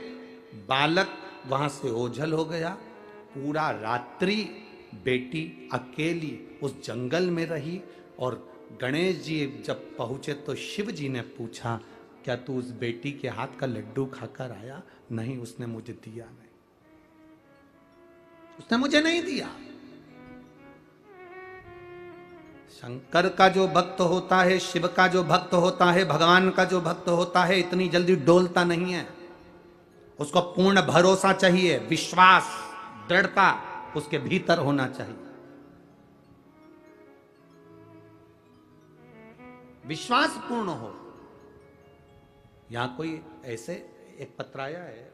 Speaker 1: बालक वहां से ओझल हो गया। पूरा रात्रि बेटी अकेली उस जंगल में रही और गणेश जी जब पहुंचे तो शिव जी ने पूछा, क्या तू उस बेटी के हाथ का लड्डू खाकर आया? नहीं, उसने मुझे दिया नहीं, उसने मुझे नहीं दिया। शंकर का जो भक्त होता है, शिव का जो भक्त होता है, भगवान का जो भक्त होता है, इतनी जल्दी डोलता नहीं है। उसको पूर्ण भरोसा चाहिए, विश्वास, दृढ़ता उसके भीतर होना चाहिए। विश्वास पूर्ण हो। यहां कोई ऐसे एक पत्र आया है।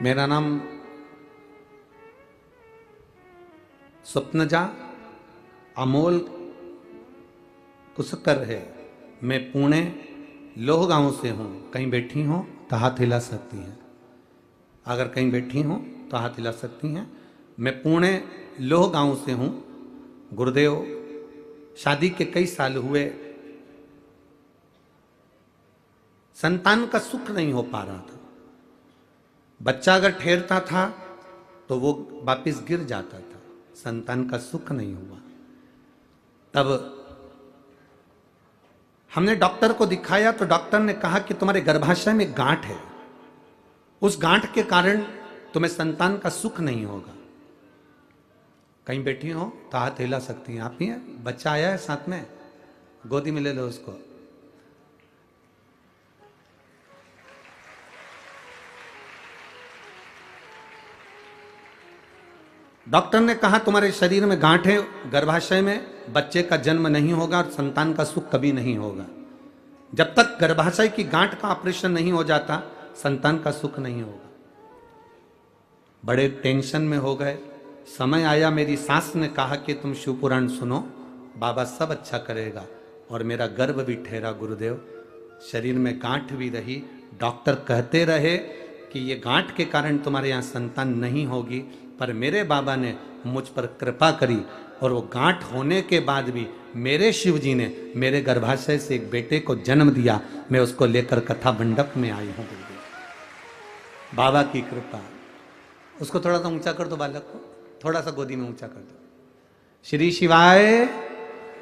Speaker 1: मेरा नाम स्वप्नजा अमोल कुसकर है। मैं पुणे लोह गांव से हूँ। कहीं बैठी हो तो हाथ हिला सकती हैं। अगर कहीं बैठी हो तो हाथ हिला सकती हैं। मैं पुणे लोह गांव से हूँ। गुरुदेव, शादी के कई साल हुए, संतान का सुख नहीं हो पा रहा था। बच्चा अगर ठहरता था तो वो वापिस गिर जाता था। संतान का सुख नहीं हुआ। तब हमने डॉक्टर को दिखाया तो डॉक्टर ने कहा कि तुम्हारे गर्भाशय में गांठ है, उस गांठ के कारण तुम्हें संतान का सुख नहीं होगा। कहीं बैठी हो तो हाथ हिला सकती हैं। आप ही हैं? बच्चा आया है साथ में, गोदी में ले लो उसको। डॉक्टर ने कहा तुम्हारे शरीर में गांठ है, गर्भाशय में बच्चे का जन्म नहीं होगा और संतान का सुख कभी नहीं होगा। जब तक गर्भाशय की गांठ का ऑपरेशन नहीं हो जाता, संतान का सुख नहीं होगा। बड़े टेंशन में हो गए। समय आया, मेरी सास ने कहा कि तुम शिव पुराण सुनो, बाबा सब अच्छा करेगा। और मेरा गर्भ भी ठहरा गुरुदेव, शरीर में गांठ भी रही। डॉक्टर कहते रहे कि ये गांठ के कारण तुम्हारे यहाँ संतान नहीं होगी, पर मेरे बाबा ने मुझ पर कृपा करी और वो गांठ होने के बाद भी मेरे शिव जी ने मेरे गर्भाशय से एक बेटे को जन्म दिया। मैं उसको लेकर कथा मंडप में आई हूँ। बाबा की कृपा। उसको थोड़ा सा ऊंचा कर दो, बालक को थोड़ा सा गोदी में ऊंचा कर दो। श्री शिवाय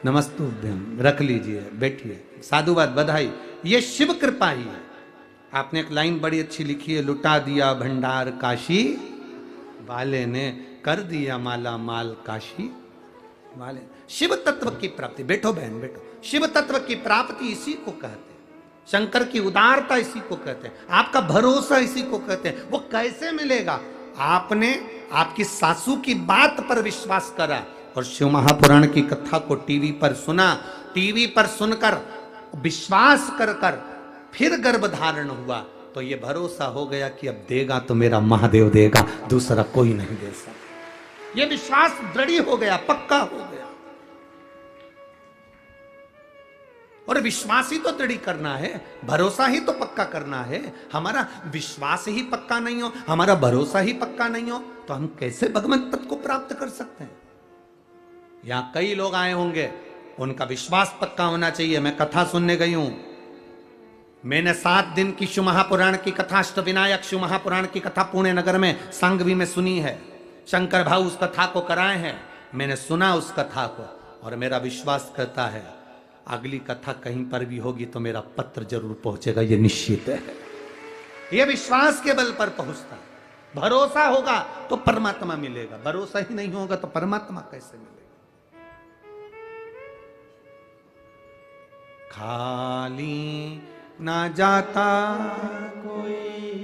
Speaker 1: नमस्तुभ्यम। रख लीजिए, बैठिए। साधुवाद, बधाई। ये शिव कृपा ही है। आपने एक लाइन बड़ी अच्छी लिखी है, लुटा दिया भंडार काशी वाले ने, कर दिया माला माल काशी वाले। शिव तत्व की प्राप्ति, बैठो बहन बैठो, शिव तत्व की प्राप्ति इसी को कहते हैं। शंकर की उदारता इसी को कहते हैं। आपका भरोसा इसी को कहते हैं। वो कैसे मिलेगा? आपने आपकी सासू की बात पर विश्वास करा और शिव महापुराण की कथा को टीवी पर सुना। टीवी पर सुनकर विश्वास कर कर फिर गर्भ धारण हुआ तो ये भरोसा हो गया कि अब देगा तो मेरा महादेव देगा, दूसरा कोई नहीं दे सकता। ये विश्वास दृढ़ हो गया, पक्का हो गया। और विश्वास ही तो दृढ़ करना है, भरोसा ही तो पक्का करना है। हमारा विश्वास ही पक्का नहीं हो, हमारा भरोसा ही पक्का नहीं हो, तो हम कैसे भगवत पद को प्राप्त कर सकते हैं? यहां कई लोग आए होंगे, उनका विश्वास पक्का होना चाहिए। मैं कथा सुनने गई हूं, मैंने 7 दिन की शिव महापुराण की कथा, अष्टविनायक शिव महापुराण की कथा पुणे नगर में सांगवी में सुनी है। शंकर भाऊ उस कथा को कराए हैं। मैंने सुना उस कथा को और मेरा विश्वास करता है अगली कथा कहीं पर भी होगी तो मेरा पत्र जरूर पहुंचेगा, ये निश्चित है। ये विश्वास के बल पर पहुंचता है। भरोसा होगा तो परमात्मा मिलेगा, भरोसा ही नहीं होगा तो परमात्मा कैसे मिलेगा? खाली ना जाता कोई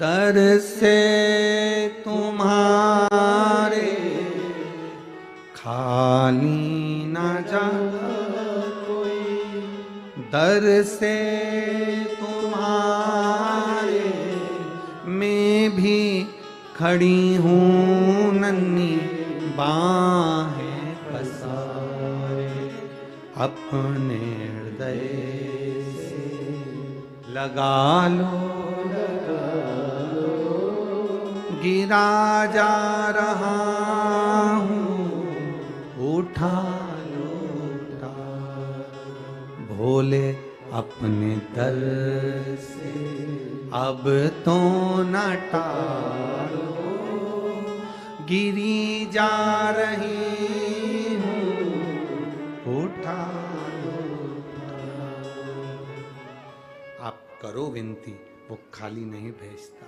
Speaker 1: दर से तुम्हारे, खाली ना जाता कोई दर से तुम्हारे। मैं भी खड़ी हूँ नन्ही बाहें पसारे, अपने हृदय लगा लो, गिरा जा रहा हूँ, उठा लो, उठा। भोले अपने दर से अब तो न टालो, गिरी जा रही हूँ, उठा। आप करो विनती, वो खाली नहीं भेजता।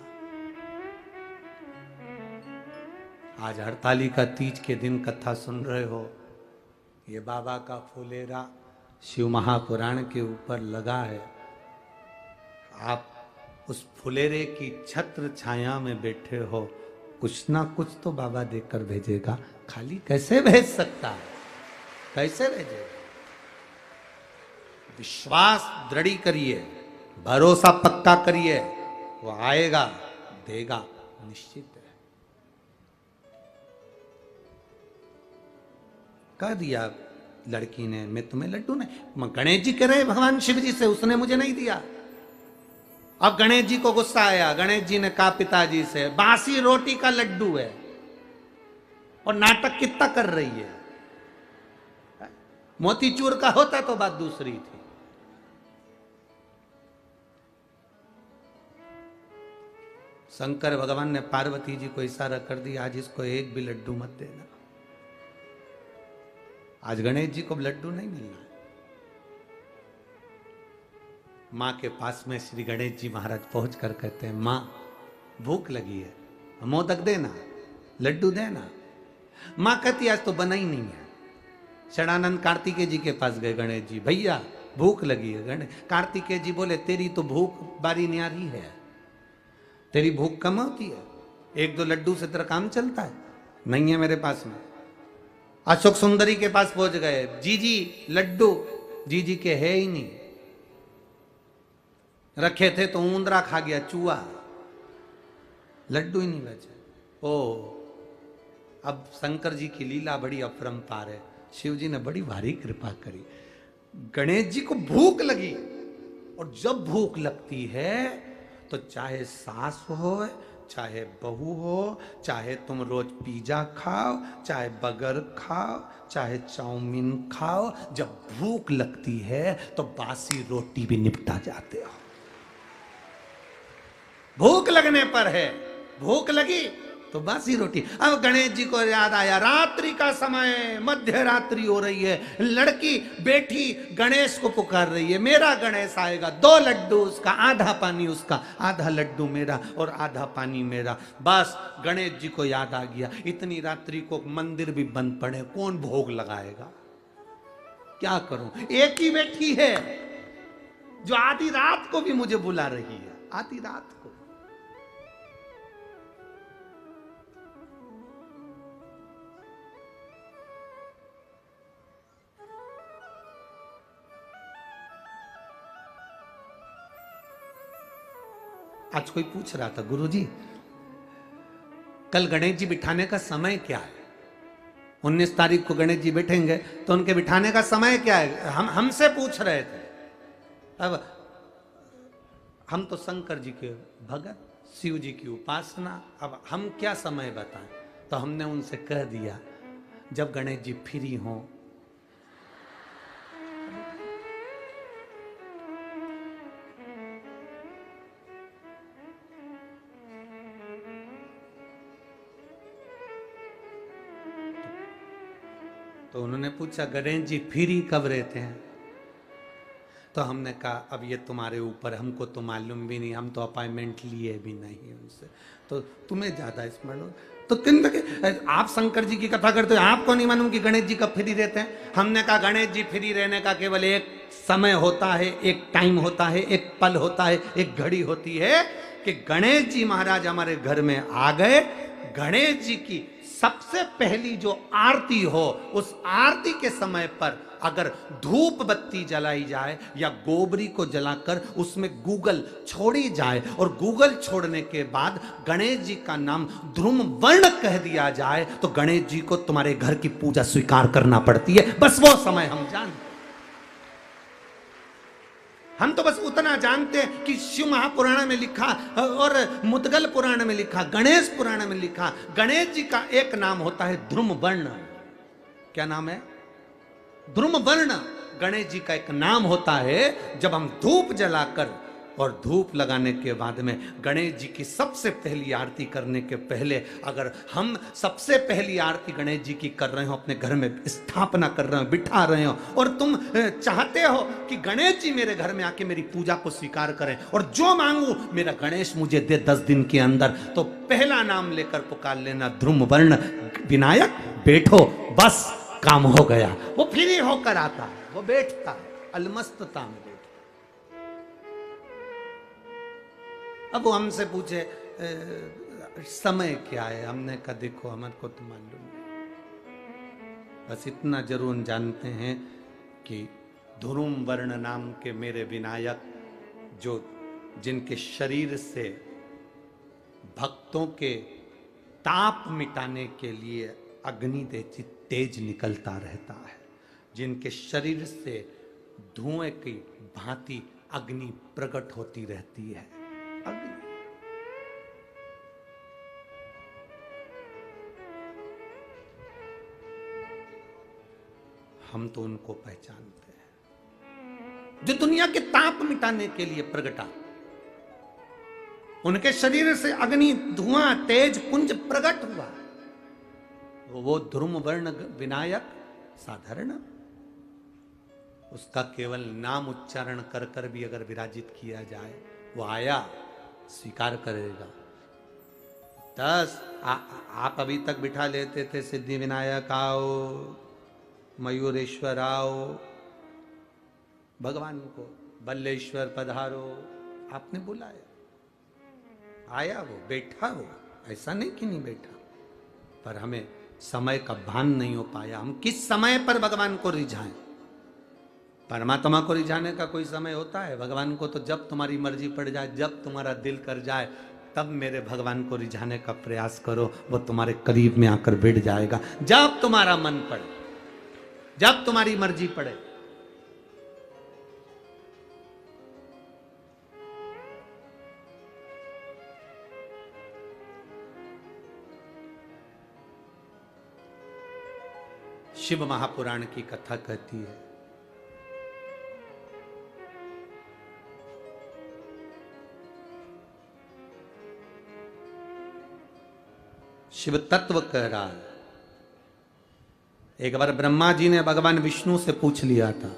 Speaker 1: आज हरतालिका तीज के दिन कथा सुन रहे हो, ये बाबा का फुलेरा शिव महापुराण के ऊपर लगा है। आप उस फुलेरे की छत्र छाया में बैठे हो, कुछ ना कुछ तो बाबा देकर भेजेगा, खाली कैसे भेज सकता है, कैसे भेजेगा? विश्वास दृढ़ करिए, भरोसा पक्का करिए, वो आएगा, देगा, निश्चित है। कह दिया लड़की ने, मैं तुम्हें लड्डू नहीं, गणेश जी कह रहे भगवान शिव जी से, उसने मुझे नहीं दिया। अब गणेश जी को गुस्सा आया, गणेश जी ने कहा पिताजी से, बासी रोटी का लड्डू है और नाटक कितना कर रही है, मोतीचूर का होता तो बात दूसरी थी। शंकर भगवान ने पार्वती जी को इशारा कर दिया, आज इसको एक भी लड्डू मत देना। आज गणेश जी को लड्डू नहीं मिलना है। मां के पास में श्री गणेश जी महाराज पहुंच कर कहते हैं, मां भूख लगी है, मोदक देना, लड्डू देना। मां कहती आज तो बना ही नहीं है। षडानंद कार्तिकेय जी के पास गए गणेश जी, भैया भूख लगी है। गणेश कार्तिकेय जी बोले, तेरी तो भूख बारी न्यारी है, तेरी भूख कम होती है, एक दो लड्डू से तेरा काम चलता है, नहीं है मेरे पास में। अशोक सुंदरी के पास पहुंच गए, जीजी लड्डू, जीजी के है ही नहीं, रखे थे तो ऊंदरा खा गया, चूहा, लड्डू ही नहीं बचे। ओ अब शंकर जी की लीला बड़ी अपरंपार है, शिव जी ने बड़ी भारी कृपा करी। गणेश जी को भूख लगी, और जब भूख लगती है तो चाहे सास हो, चाहे बहू हो, चाहे तुम रोज पिज्जा खाओ, चाहे बर्गर खाओ, चाहे चाउमीन खाओ, जब भूख लगती है तो बासी रोटी भी निपटा जाते हो। भूख लगने पर है, भूख लगी तो बासी रोटी। अब गणेश जी को याद आया, रात्रि का समय, मध्य रात्रि हो रही है, लड़की बेटी गणेश को पुकार रही है, मेरा गणेश आएगा, 2 लड्डू उसका, आधा पानी उसका, आधा लड्डू मेरा और आधा पानी मेरा। बस गणेश जी को याद आ गया, इतनी रात्रि को मंदिर भी बंद पड़े, कौन भोग लगाएगा, क्या करूं? एक ही बेटी है जो आधी रात को भी मुझे बुला रही है, आधी रात को। आज कोई पूछ रहा था, गुरुजी कल गणेश जी बिठाने का समय क्या है? 19 तारीख को गणेश जी बैठेंगे तो उनके बिठाने का समय क्या है? हमसे पूछ रहे थे। अब हम तो शंकर जी के भगत, शिव जी की उपासना, अब हम क्या समय बताएं? तो हमने उनसे कह दिया, जब गणेश जी फ्री हों, तो उन्होंने पूछा गणेश जी फ्री कब रहते हैं? तो हमने कहा अब ये तुम्हारे ऊपर, हमको तो मालूम भी नहीं, हम तो अपॉइंटमेंट लिए भी नहीं उनसे, तो तुम्हें ज्यादा स्मरण हो। तो किन आप शंकर जी की कथा करते हो, आपको नहीं मालूम कि गणेश जी कब फ्री रहते हैं? हमने कहा गणेश जी फ्री रहने का केवल एक समय होता है, एक टाइम होता है, एक पल होता है, एक घड़ी होती है कि गणेश जी महाराज हमारे घर में आ गए। गणेश जी की सबसे पहली जो आरती हो, उस आरती के समय पर अगर धूप बत्ती जलाई जाए या गोबरी को जलाकर उसमें गूगल छोड़ी जाए और गूगल छोड़ने के बाद गणेश जी का नाम ध्रुम वर्ण कह दिया जाए, तो गणेश जी को तुम्हारे घर की पूजा स्वीकार करना पड़ती है। बस वो समय हम जानते, हम तो बस उतना जानते हैं कि शिव महापुराण में लिखा और मुद्गल पुराण में लिखा, गणेश पुराण में लिखा, गणेश जी का एक नाम होता है ध्रुम वर्ण। क्या नाम है? ध्रुम वर्ण गणेश जी का एक नाम होता है। जब हम धूप जलाकर और धूप लगाने के बाद में गणेश जी की सबसे पहली आरती करने के पहले अगर हम सबसे पहली आरती गणेश जी की कर रहे हो, अपने घर में स्थापना कर रहे हो, बिठा रहे हो, और तुम चाहते हो कि गणेश जी मेरे घर में आके मेरी पूजा को स्वीकार करें और जो मांगू मेरा गणेश मुझे दे 10 दिन के अंदर, तो पहला नाम लेकर पुकार लेना, ध्रुव वर्ण विनायक बैठो, बस काम हो गया। वो फ्री होकर आता है, वो बैठता है अलमस्तता में बैठता। अब वो हमसे पूछे समय क्या है, हमने कहा देखो हमारे को तो मालूम नहीं, बस इतना जरूर जानते हैं कि ध्रुव वर्ण नाम के मेरे विनायक, जो जिनके शरीर से भक्तों के ताप मिटाने के लिए अग्नि तेज निकलता रहता है, जिनके शरीर से धुएं की भांति अग्नि प्रकट होती रहती है। अग्नि हम तो उनको पहचानते हैं जो दुनिया के ताप मिटाने के लिए प्रगटा, उनके शरीर से अग्नि धुआं तेज पुंज प्रकट हुआ, वो ध्रुव वर्ण विनायक साधारण, उसका केवल नाम उच्चारण कर कर भी अगर विराजित किया जाए, वो आया स्वीकार करेगा। 10 आप अभी तक बिठा लेते थे सिद्धि विनायक आओ, मयूरेश्वर आओ, भगवान को बल्लेश्वर पधारो, आपने बुलाया, आया वो, बैठा वो, ऐसा नहीं कि नहीं बैठा, पर हमें समय का भान नहीं हो पाया। हम किस समय पर भगवान को रिझाएं? परमात्मा को रिझाने का कोई समय होता है? भगवान को तो जब तुम्हारी मर्जी पड़ जाए, जब तुम्हारा दिल कर जाए, तब मेरे भगवान को रिझाने का प्रयास करो, वो तुम्हारे करीब में आकर बैठ जाएगा। जब तुम्हारा मन पड़े, जब तुम्हारी मर्जी पड़े। शिव महापुराण की कथा कहती है, शिव तत्व कह रहा है। एक बार ब्रह्मा जी ने भगवान विष्णु से पूछ लिया था,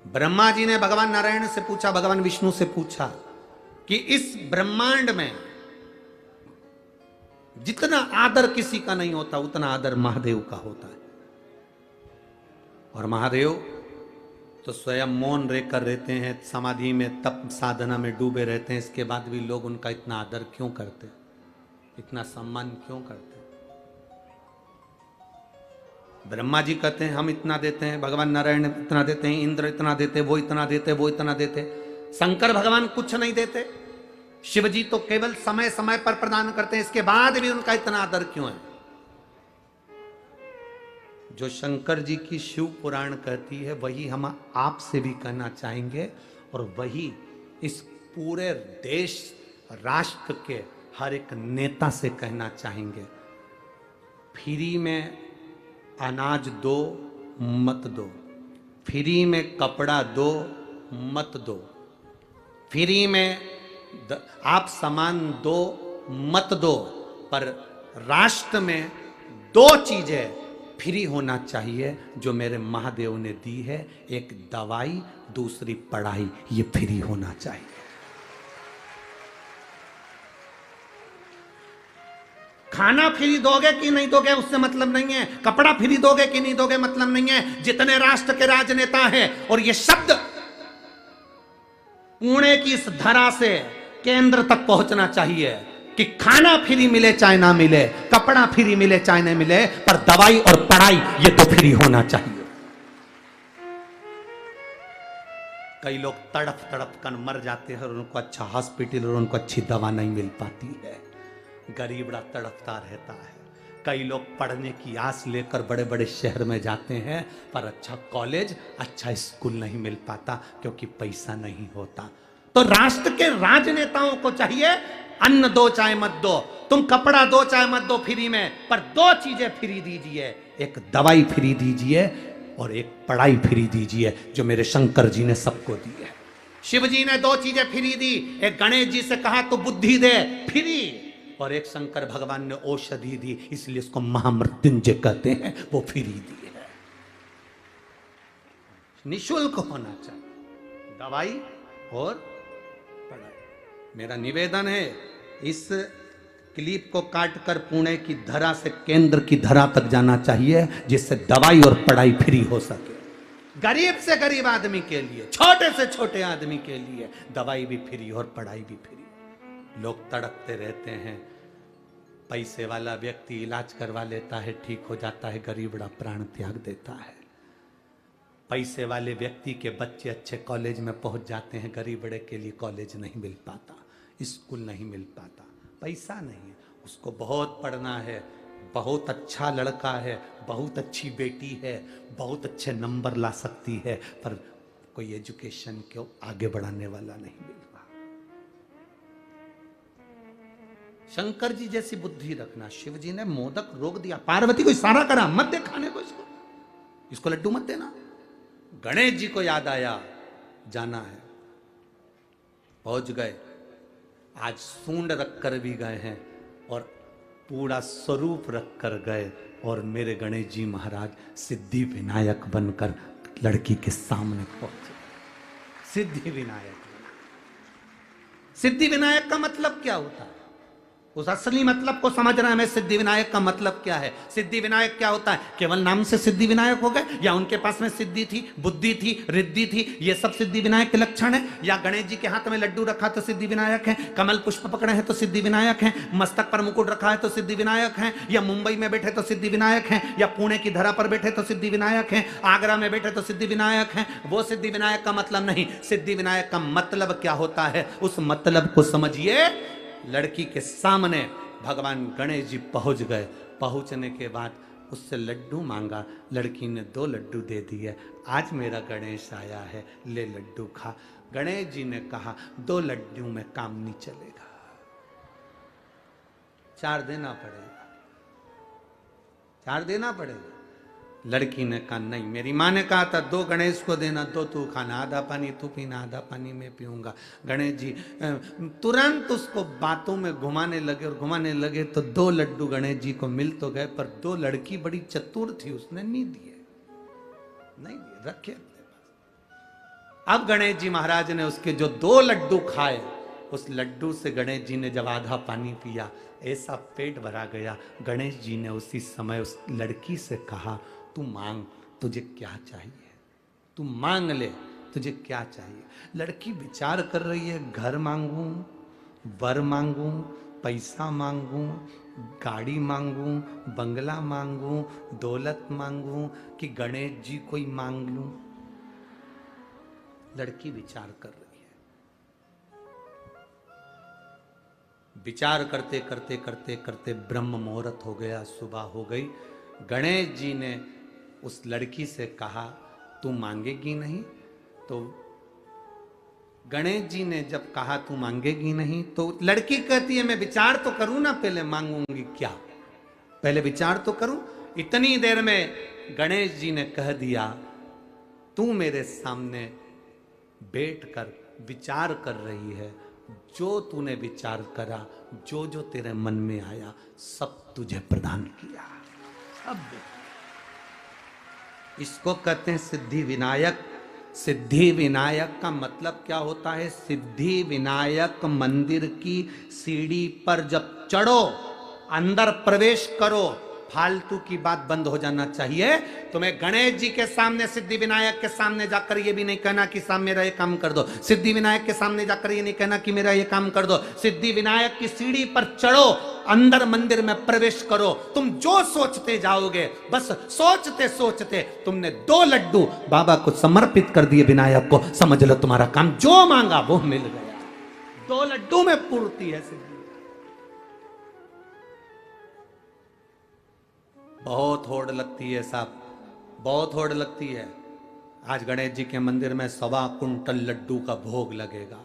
Speaker 1: ब्रह्मा जी ने भगवान नारायण से पूछा, भगवान विष्णु से पूछा कि इस ब्रह्मांड में जितना आदर किसी का नहीं होता, उतना आदर महादेव का होता है। और महादेव तो स्वयं मौन रहकर रहते हैं, समाधि में तप साधना में डूबे रहते हैं, इसके बाद भी लोग उनका इतना आदर क्यों करते, इतना सम्मान क्यों करते? ब्रह्मा जी कहते हैं हम इतना देते हैं, भगवान नारायण इतना देते हैं, इंद्र इतना देते, वो इतना देते, वो इतना देते, शंकर भगवान कुछ नहीं देते। शिव जी तो केवल समय समय पर प्रदान करते हैं, इसके बाद भी उनका इतना आदर क्यों है? जो शंकर जी की शिव पुराण कहती है, वही हम आपसे भी कहना चाहेंगे, और वही इस पूरे देश राष्ट्र के हर एक नेता से कहना चाहेंगे। फ्री में अनाज दो मत दो, फ्री में कपड़ा दो मत दो, फ्री में आप सामान दो मत दो, पर राष्ट्र में 2 चीजें फ्री होना चाहिए जो मेरे महादेव ने दी है, एक दवाई, दूसरी पढ़ाई, ये फ्री होना चाहिए। खाना फ्री दोगे कि नहीं दोगे उससे मतलब नहीं है, कपड़ा फ्री दोगे कि नहीं दोगे मतलब नहीं है। जितने राष्ट्र के राजनेता हैं, और ये शब्द पुणे की इस धरा से केंद्र तक पहुंचना चाहिए कि खाना फ्री मिले चाहे ना मिले, कपड़ा फ्री मिले चाहे ना मिले, पर दवाई और पढ़ाई ये तो फ्री होना चाहिए। कई लोग तड़प तड़प कर मर जाते हैं और उनको अच्छा हॉस्पिटल और उनको अच्छी दवा नहीं मिल पाती है, गरीब बड़ा तड़पता रहता है। कई लोग पढ़ने की आस लेकर बड़े बड़े शहर में जाते हैं, पर अच्छा कॉलेज, अच्छा स्कूल नहीं मिल पाता क्योंकि पैसा नहीं होता। तो राष्ट्र के राजनेताओं को चाहिए, अन्न दो चाहे मत दो, तुम कपड़ा दो चाहे मत दो फ्री में, पर 2 चीजें फ्री दीजिए, एक दवाई फ्री दीजिए और एक पढ़ाई फ्री दीजिए, जो मेरे शंकर जी ने सबको दी है। शिव जी ने दो चीजें फ्री दी, एक गणेश जी से कहा तो बुद्धि दे फ्री, और एक शंकर भगवान ने औषधि दी, इसलिए इसको महामृत्युंजय कहते हैं, वो फ्री दी है। निशुल्क होना चाहिए दवाई और पढ़ाई। मेरा निवेदन है इस क्लिप को काटकर पुणे की धरा से केंद्र की धरा तक जाना चाहिए, जिससे दवाई और पढ़ाई फ्री हो सके। गरीब से गरीब आदमी के लिए, छोटे से छोटे आदमी के लिए दवाई भी फ्री और पढ़ाई भी फ्री। लोग तड़पते रहते हैं, पैसे वाला व्यक्ति इलाज करवा लेता है, ठीक हो जाता है, गरीब बड़ा प्राण त्याग देता है। पैसे वाले व्यक्ति के बच्चे अच्छे कॉलेज में पहुंच जाते हैं, गरीब बड़े के लिए कॉलेज नहीं मिल पाता, स्कूल नहीं मिल पाता, पैसा नहीं है। उसको बहुत पढ़ना है, बहुत अच्छा लड़का है, बहुत अच्छी बेटी है, बहुत अच्छे नंबर ला सकती है, पर कोई एजुकेशन को आगे बढ़ाने वाला नहीं मिल रहा। शंकर जी जैसी बुद्धि रखना। शिव जी ने मोदक रोक दिया, पार्वती को इशारा करा मत दे खाने को, इसको लड्डू मत देना। गणेश जी को याद आया जाना है, पहुंच गए। आज सूंड रखकर भी गए हैं और पूरा स्वरूप रखकर गए, और मेरे गणेश जी महाराज सिद्धि विनायक बनकर लड़की के सामने पहुंचे। सिद्धि विनायक, सिद्धि विनायक का मतलब क्या होता है? उस असली मतलब को समझना है। हमें सिद्धि विनायक का मतलब क्या है, सिद्धि विनायक क्या होता है? केवल नाम से सिद्धि विनायक हो गए, या उनके पास में सिद्धि थी, बुद्धि थी, रिद्धि थी, ये सब सिद्धि विनायक के लक्षण है? या गणेश जी के हाथ में लड्डू रखा तो सिद्धि विनायक है, कमल पुष्प पकड़े हैं तो सिद्धि विनायक है, मस्तक पर मुकुट रखा है तो सिद्धि विनायक है, या मुंबई में बैठे तो सिद्धि विनायक है, या पुणे की धरा पर बैठे तो सिद्धि विनायक है, आगरा में बैठे तो सिद्धि विनायक है। वो सिद्धि विनायक का मतलब नहीं। सिद्धि विनायक का मतलब क्या होता है, उस मतलब को समझिए। लड़की के सामने भगवान गणेश जी पहुंच गए। पहुंचने के बाद उससे लड्डू मांगा, लड़की ने 2 लड्डू दे दिए। आज मेरा गणेश आया है, ले लड्डू खा। गणेश जी ने कहा 2 लड्डू में काम नहीं चलेगा, 4 देना पड़ेगा, 4 देना पड़ेगा। लड़की ने कहा नहीं, मेरी माँ ने कहा था 2 गणेश को देना, 2 तू खाना, आधा पानी तू पीना, आधा पानी मैं पीऊंगा। गणेश जी तुरंत उसको बातों में घुमाने लगे, और घुमाने लगे तो 2 लड्डू गणेश जी को मिल तो गए, पर 2 लड़की बड़ी चतुर थी, उसने नहीं दिए, नहीं दिए, रखे अपने पास। अब गणेश जी महाराज ने उसके जो 2 लड्डू खाए, उस लड्डू से गणेश जी ने जब आधा पानी पिया, ऐसा पेट भरा गया। गणेश जी ने उसी समय उस लड़की से कहा तू मांग, तुझे क्या चाहिए, तू मांग ले, तुझे क्या चाहिए। लड़की विचार कर रही है, घर मांगूं, वर मांगूं, पैसा मांगूं, गाड़ी मांगूं, बंगला मांगूं, दौलत मांगूं, कि गणेश जी को ही मांग लूं। लड़की विचार कर रही है। विचार करते करते करते करते ब्रह्म मुहूर्त हो गया, सुबह हो गई। गणेश जी ने उस लड़की से कहा तू मांगेगी नहीं? तो गणेश जी ने जब कहा तू मांगेगी नहीं, तो लड़की कहती है मैं विचार तो करूं ना, पहले मांगूंगी क्या, पहले विचार तो करूं। इतनी देर में गणेश जी ने कह दिया तू मेरे सामने बैठकर विचार कर रही है, जो तूने विचार करा, जो जो तेरे मन में आया, सब तुझे प्रदान किया, सब। इसको कहते हैं सिद्धि विनायक। सिद्धि विनायक का मतलब क्या होता है? सिद्धि विनायक मंदिर की सीढ़ी पर जब चढ़ो, अंदर प्रवेश करो, फालतू की बात बंद हो जाना चाहिए। तुम्हें गणेश जी के सामने, सिद्धि विनायक के सामने जाकर ये भी नहीं कहना कि साहब मेरा ये काम कर दो। सिद्धि विनायक के सामने जाकर ये नहीं कहना कि मेरा ये काम कर दो। सिद्धि विनायक की सीढ़ी पर चढ़ो, अंदर मंदिर में प्रवेश करो। तुम जो सोचते जाओगे, बस सोचते सोचते तुमने 2 लड्डू बाबा को समर्पित कर दिए, विनायक को, समझ लो तुम्हारा काम जो मांगा वो मिल गया। 2 लड्डू में पूर्ति है सिद्धि। बहुत होड़ लगती है साहब, बहुत होड़ लगती है। आज गणेश जी के मंदिर में 1.25 कुंटल लड्डू का भोग लगेगा।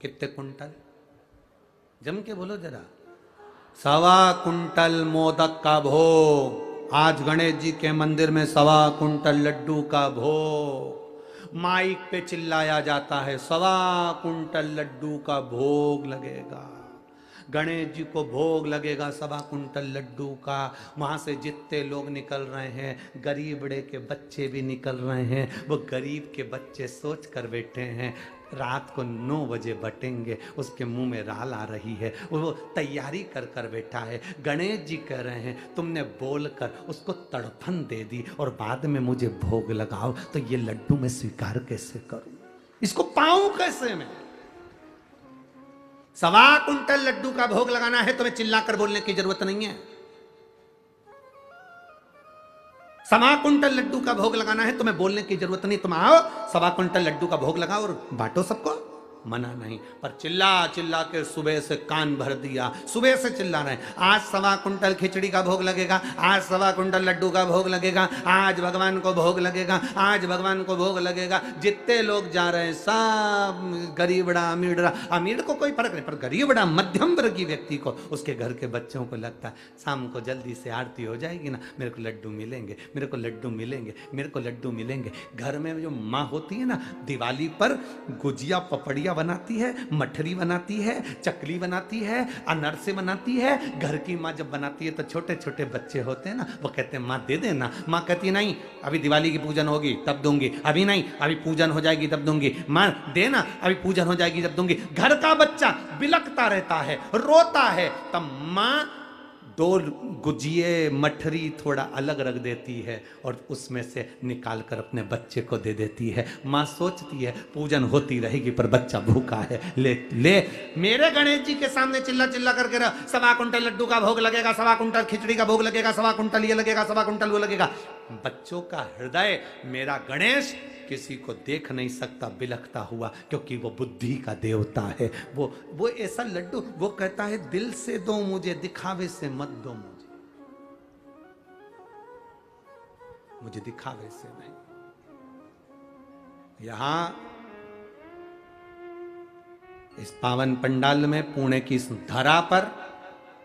Speaker 1: कितने कुंटल? जम के बोलो जरा। 1.25 कुंटल मोदक का भोग। आज गणेश जी के मंदिर में 1.25 कुंटल लड्डू का भोग। माइक पे चिल्लाया जाता है 1.25 कुंटल लड्डू का भोग लगेगा, गणेश जी को भोग लगेगा 1.25 कुंटल लड्डू का। वहां से जितने लोग निकल रहे हैं, गरीब बड़े के बच्चे भी निकल रहे हैं। वो गरीब के बच्चे सोच कर बैठे हैं रात को 9 बजे बटेंगे, उसके मुंह में राल आ रही है, वो तैयारी कर कर बैठा है। गणेश जी कह रहे हैं तुमने बोलकर उसको तड़फन दे दी और बाद में मुझे भोग लगाओ, तो ये लड्डू मैं स्वीकार कैसे करूं, इसको पाऊं कैसे मैं। 1.25 कुंटल लड्डू का भोग लगाना है, तुम्हें चिल्लाकर बोलने की जरूरत नहीं है। 1.25 कुंटल लड्डू का भोग लगाना है, तुम्हें बोलने की जरूरत नहीं। तुम आओ 1.25 कुंटल लड्डू का भोग लगाओ और बांटो सबको, मना नहीं। पर चिल्ला चिल्ला के सुबह से कान भर दिया, सुबह से चिल्ला रहे हैं आज 1.25 कुंटल खिचड़ी का भोग लगेगा, आज 1.25 कुंटल लड्डू का भोग लगेगा, आज भगवान को भोग लगेगा, आज भगवान को भोग लगेगा। जितने लोग जा रहे हैं सब गरीबड़ा अमीरड़ा, अमीर को कोई फर्क नहीं, पर गरीबड़ा मध्यम वर्गीय व्यक्ति को, उसके घर के बच्चों को लगता है शाम को जल्दी से आरती हो जाएगी ना, मेरे को लड्डू मिलेंगे, मेरे को लड्डू मिलेंगे, मेरे को लड्डू मिलेंगे। घर में जो माँ होती है ना, दिवाली पर गुजिया पपड़िया बनाती है, मठरी बनाती है, चकली बनाती है, अनरसे बनाती है। घर की माँ जब बनाती है तो छोटे छोटे बच्चे होते हैं ना, वो कहते हैं माँ दे देना। माँ कहती है नहीं अभी दिवाली की पूजन होगी तब दूंगी, अभी नहीं, अभी पूजन हो जाएगी तब दूंगी। माँ देना, अभी पूजन हो जाएगी तब दूंगी। घर का बच्चा बिलखता रहता है, रोता है, तब माँ 2 गुजिये मठरी थोड़ा अलग रख देती है और उसमें से निकाल कर अपने बच्चे को दे देती है। माँ सोचती है पूजन होती रहेगी पर बच्चा भूखा है, ले ले मेरे गणेश जी के सामने चिल्ला चिल्ला करके 1.25 कुंटल लड्डू का भोग लगेगा, 1.25 कुंटल खिचड़ी का भोग लगेगा, 1.25 कुंटल ये लगेगा, 1.25 कुंटल वो लगेगा। बच्चों का हृदय मेरा गणेश किसी को देख नहीं सकता बिलखता हुआ, क्योंकि वो बुद्धि का देवता है। वो ऐसा लड्डू, वो कहता है दिल से दो मुझे, दिखावे से मत दो मुझे दिखावे से नहीं। यहां इस पावन पंडाल में, पुणे की इस धरा पर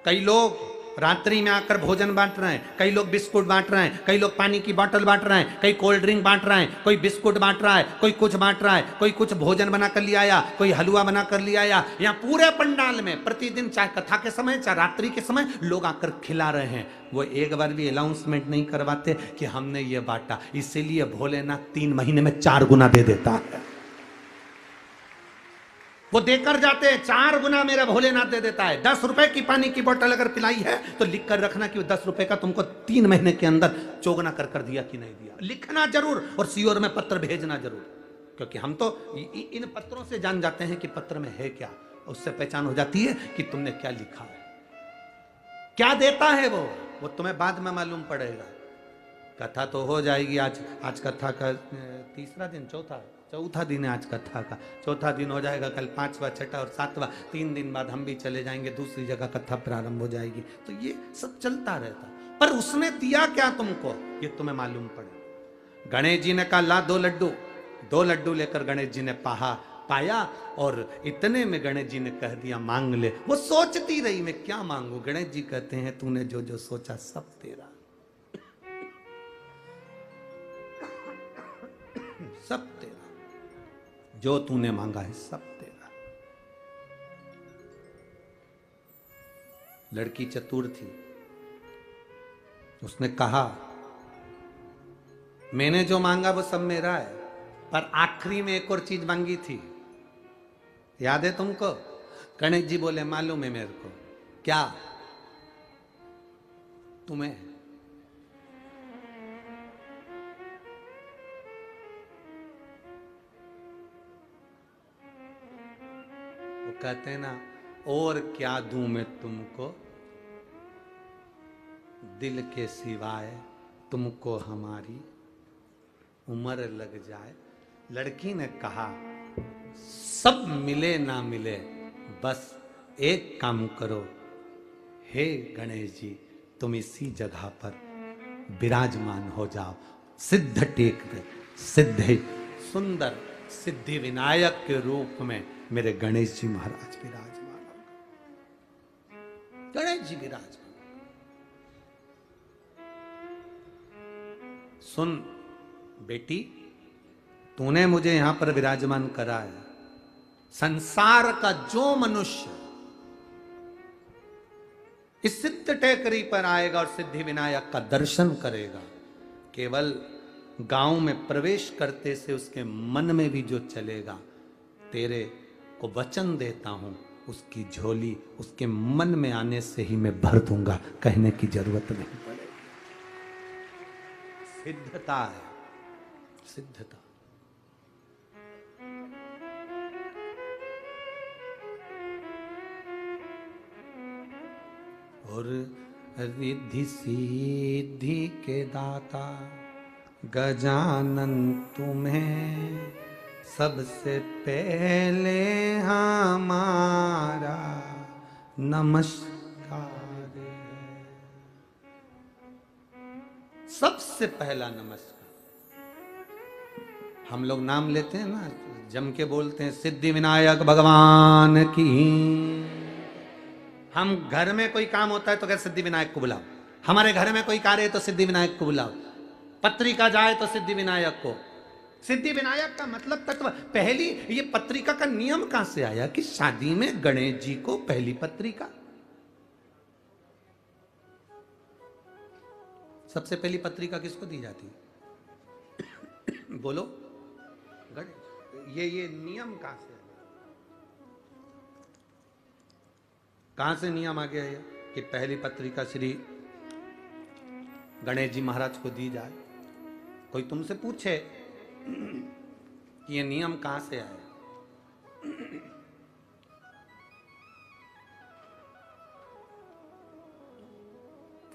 Speaker 1: कई लोग रात्रि में आकर भोजन बांट रहे हैं, कई लोग बिस्कुट बांट रहे हैं, कई लोग पानी की बोतल बांट रहे हैं, कई कोल्ड ड्रिंक बांट रहे हैं, कोई बिस्कुट बांट रहा है, कोई कुछ बांट रहा है, कोई कुछ भोजन बना कर लिया आया, कोई हलवा बना कर लिया आया। यहाँ पूरे पंडाल में प्रतिदिन चाहे कथा के समय चाहे रात्रि के समय लोग आकर खिला रहे हैं। वो एक बार भी अनाउंसमेंट नहीं करवाते कि हमने ये बांटा, इसीलिए भोलेनाथ 3 महीने में 4 गुना दे देता है। वो देकर जाते हैं, 4 गुना मेरा भोलेनाथ दे देता है। 10 रुपए की पानी की बोतल अगर पिलाई है तो लिख कर रखना कि 10 रुपए का तुमको 3 महीने के अंदर चौगुना कर कर दिया कि नहीं दिया, लिखना जरूर और सीओर में पत्र भेजना जरूर, क्योंकि हम तो इन पत्रों से जान जाते हैं कि पत्र में है क्या। उससे पहचान हो जाती है कि तुमने क्या लिखा है, क्या देता है वो तुम्हें बाद में मालूम पड़ेगा। कथा तो हो जाएगी आज कथा का तीसरा दिन, चौथा दिन है आज कथा का। चौथा दिन हो जाएगा, कल 5वां 6वां और 7वां, 3 दिन बाद हम भी चले जाएंगे, दूसरी जगह कथा प्रारंभ हो जाएगी। तो ये सब चलता रहता, पर उसने दिया क्या तुमको ये तुम्हें मालूम पड़े। गणेश जी ने कहा ला 2 लड्डू। 2 लड्डू लेकर गणेश जी ने पाया और इतने में गणेश जी ने कह दिया मांग ले। वो सोचती रही मैं क्या मांगू। गणेश जी कहते हैं तूने जो जो सोचा सब तेरा, सब तेरा, जो तूने मांगा है सब तेरा। लड़की चतुर थी, उसने कहा मैंने जो मांगा वो सब मेरा है, पर आखिरी में एक और चीज मांगी थी, याद है तुमको। गणेश जी बोले मालूम है मेरे को। क्या? तुम्हें। वो कहते हैं ना और क्या दूं मैं तुमको, दिल के सिवाय तुमको हमारी उम्र लग जाए। लड़की ने कहा सब मिले ना मिले, बस एक काम करो, हे गणेश जी तुम इसी जगह पर विराजमान हो जाओ। सिद्ध टेक पे सिद्ध सुंदर सिद्धि विनायक के रूप में मेरे गणेश जी महाराज विराजमान हो। गणेश जी विराजमान। सुन बेटी, तूने मुझे यहां पर विराजमान करा है। संसार का जो मनुष्य इस सिद्ध टेकरी पर आएगा और सिद्धि विनायक का दर्शन करेगा, केवल गांव में प्रवेश करते से उसके मन में भी जो चलेगा, तेरे को वचन देता हूं, उसकी झोली उसके मन में आने से ही मैं भर दूंगा, कहने की जरूरत नहीं पड़ेगी। सिद्धता है, सिद्धता। और रिद्धि सिद्धि के दाता गजानन तुम्हें सबसे पहले हमारा नमस्कार है। सबसे पहला नमस्कार। हम लोग नाम लेते हैं ना, जम के बोलते हैं सिद्धि विनायक भगवान की। हम घर में कोई काम होता है तो कहते सिद्धि विनायक को बुलाओ, हमारे घर में कोई कार्य है तो सिद्धि विनायक को बुलाओ, पत्रिका जाए तो सिद्धि विनायक को। सिद्धि विनायक का मतलब तत्व। पहली ये पत्रिका का नियम कहां से आया कि शादी में गणेश जी को पहली पत्रिका? सबसे पहली पत्रिका किसको दी जाती है? बोलो। गणेश। ये नियम कहां से नियम आ गया है कि पहली पत्रिका श्री गणेश जी महाराज को दी जाए? कोई तुमसे पूछे कि ये नियम कहां से आया,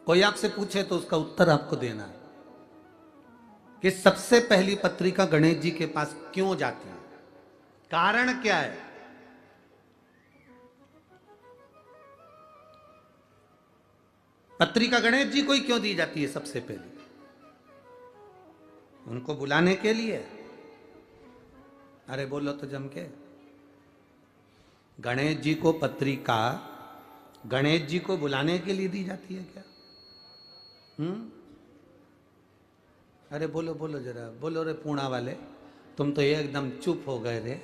Speaker 1: कोई आपसे पूछे तो उसका उत्तर आपको देना है कि सबसे पहली पत्रिका गणेश जी के पास क्यों जाती है, कारण क्या है। पत्रिका गणेश जी को ही क्यों दी जाती है सबसे पहले? उनको बुलाने के लिए। अरे बोलो तो जम के। गणेश जी को पत्रिका गणेश जी को बुलाने के लिए दी जाती है क्या? अरे बोलो बोलो जरा, बोलो रे पूणा वाले, तुम तो एकदम चुप हो गए रे।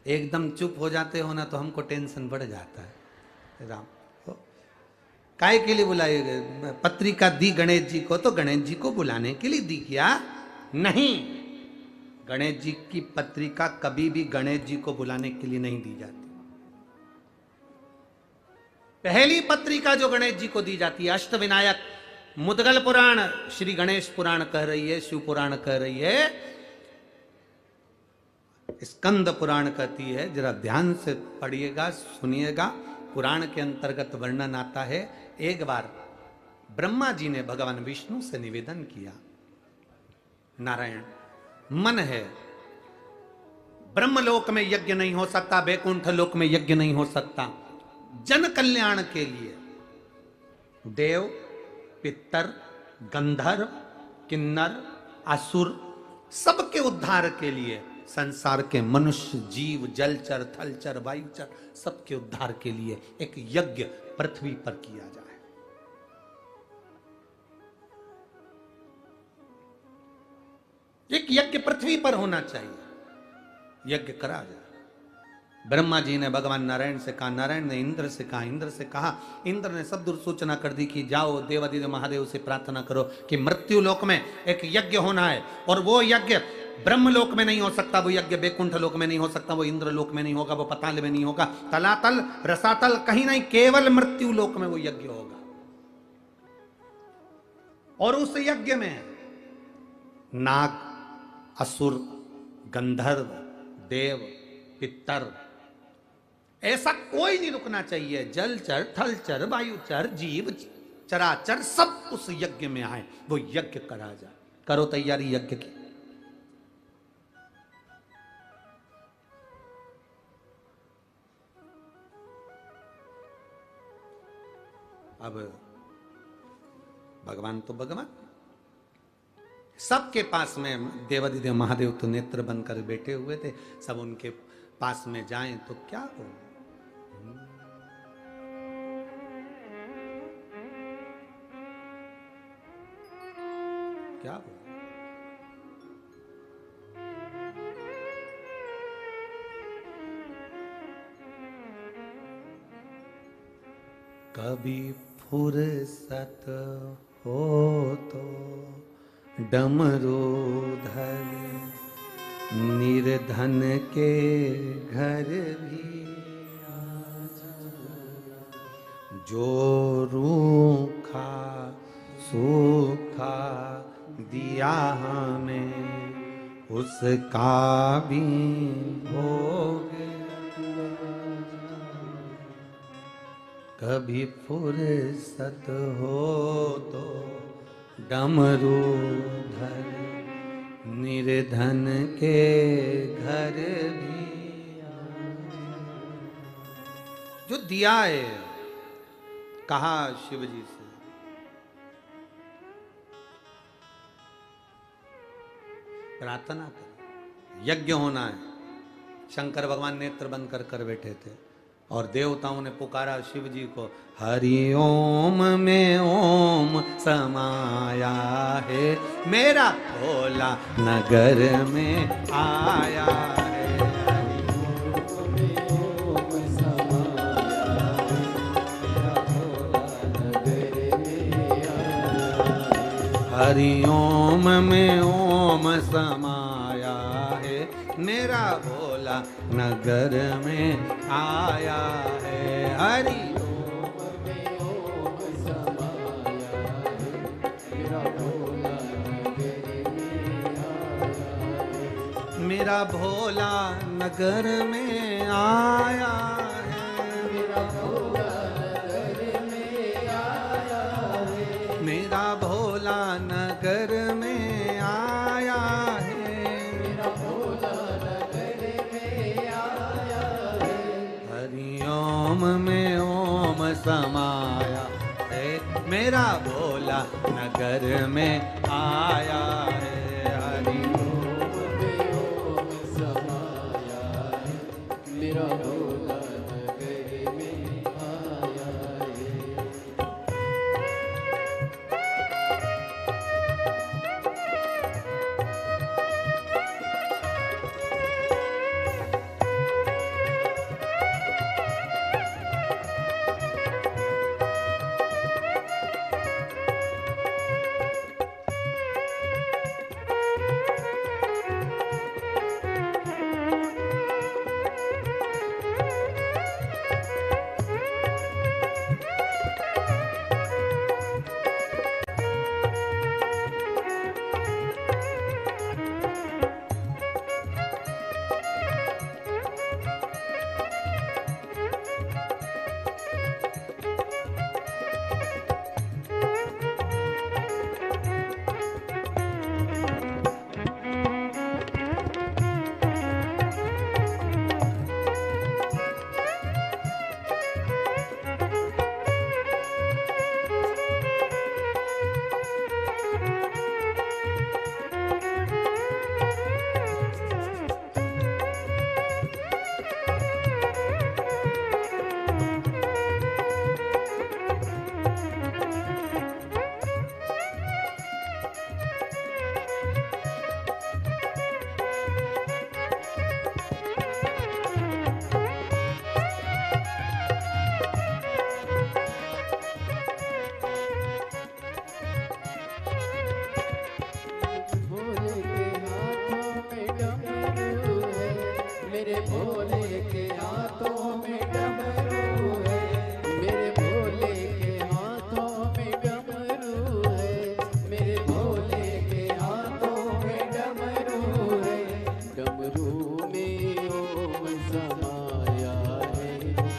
Speaker 1: एकदम चुप हो जाते हो ना तो हमको टेंशन बढ़ जाता है। राम काय के लिए बुलाई पत्रिका दी गणेश जी को? तो गणेश जी को बुलाने के लिए दी क्या? नहीं, गणेश जी की पत्रिका कभी भी गणेश जी को बुलाने के लिए नहीं दी जाती। पहली पत्रिका जो गणेश जी को दी जाती है, अष्टविनायक मुदगल पुराण श्री गणेश पुराण कह रही है, शिव पुराण कह रही है, स्कंद पुराण कहती है। जरा ध्यान से पढ़िएगा, सुनिएगा। पुराण के अंतर्गत वर्णन आता है, एक बार ब्रह्मा जी ने भगवान विष्णु से निवेदन किया, नारायण मन है, ब्रह्मलोक में यज्ञ नहीं हो सकता, वैकुंठ लोक में यज्ञ नहीं हो सकता, जन कल्याण के लिए देव, पितर, गंधर्व, किन्नर, असुर सबके उद्धार के लिए, संसार के मनुष्य, जीव, जलचर, थलचर, वायुचर सबके उद्धार के लिए एक यज्ञ पृथ्वी पर किया जाए। एक यज्ञ पृथ्वी पर होना चाहिए, यज्ञ करा जाए। ब्रह्मा जी ने भगवान नारायण से कहा, नारायण ने इंद्र से कहा, इंद्र से कहा, इंद्र ने सब दूर सूचना कर दी कि जाओ देवादिदेव महादेव से प्रार्थना करो कि मृत्यु लोक में एक यज्ञ होना है, और वो यज्ञ ब्रह्मलोक में नहीं हो सकता, वो यज्ञ वैकुंठ लोक में नहीं हो सकता, वो इंद्र लोक में नहीं होगा, वो पताल में नहीं होगा, तलातल रसातल कहीं नहीं, केवल मृत्यु लोक में वो यज्ञ होगा। और उस यज्ञ में नाग, असुर, गंधर्व, देव, पितर, ऐसा कोई नहीं रुकना चाहिए। जलचर, थलचर, वायुचर, जीव, चराचर सब उस यज्ञ में आए, वो यज्ञ करा जाए। करो तैयारी यज्ञ की। अब भगवान तो भगवान, सबके पास में देवादिदेव महादेव तो नेत्र बनकर बैठे हुए थे, सब उनके पास में जाएं तो क्या हो, क्या हो। कभी फुर्सत हो तो डमरू धर, निर्धन के घर भी जो रूखा सूखा दिया हमें उसका भी भोग। कभी फुर्सत हो तो डमरू धर, निर्धन के घर भी। जो दिया है, कहा शिव जी से, प्रार्थना कर, यज्ञ होना है। शंकर भगवान नेत्र बंद कर बैठे थे और देवताओं ने पुकारा शिव जी को, हरि ओम में ओम समाया है, मेरा भोला नगर में आया है। हरि ओम में ओम समाया है, मेरा भोला नगर में आया है। हरि ओम में ओम समाया है, मेरा भोला नगर में आया है। मेरा भोला नगर में आया है, मेरा भोला नगर में आया है। मेरा भोला नगर में आया है, मेरा भोला नगर में आया है। हरि ओम में ओम समाया है, मेरा भोला नगर में आया है। हरि ओम में ओम समाया है, मेरा भोला नगर में आया है।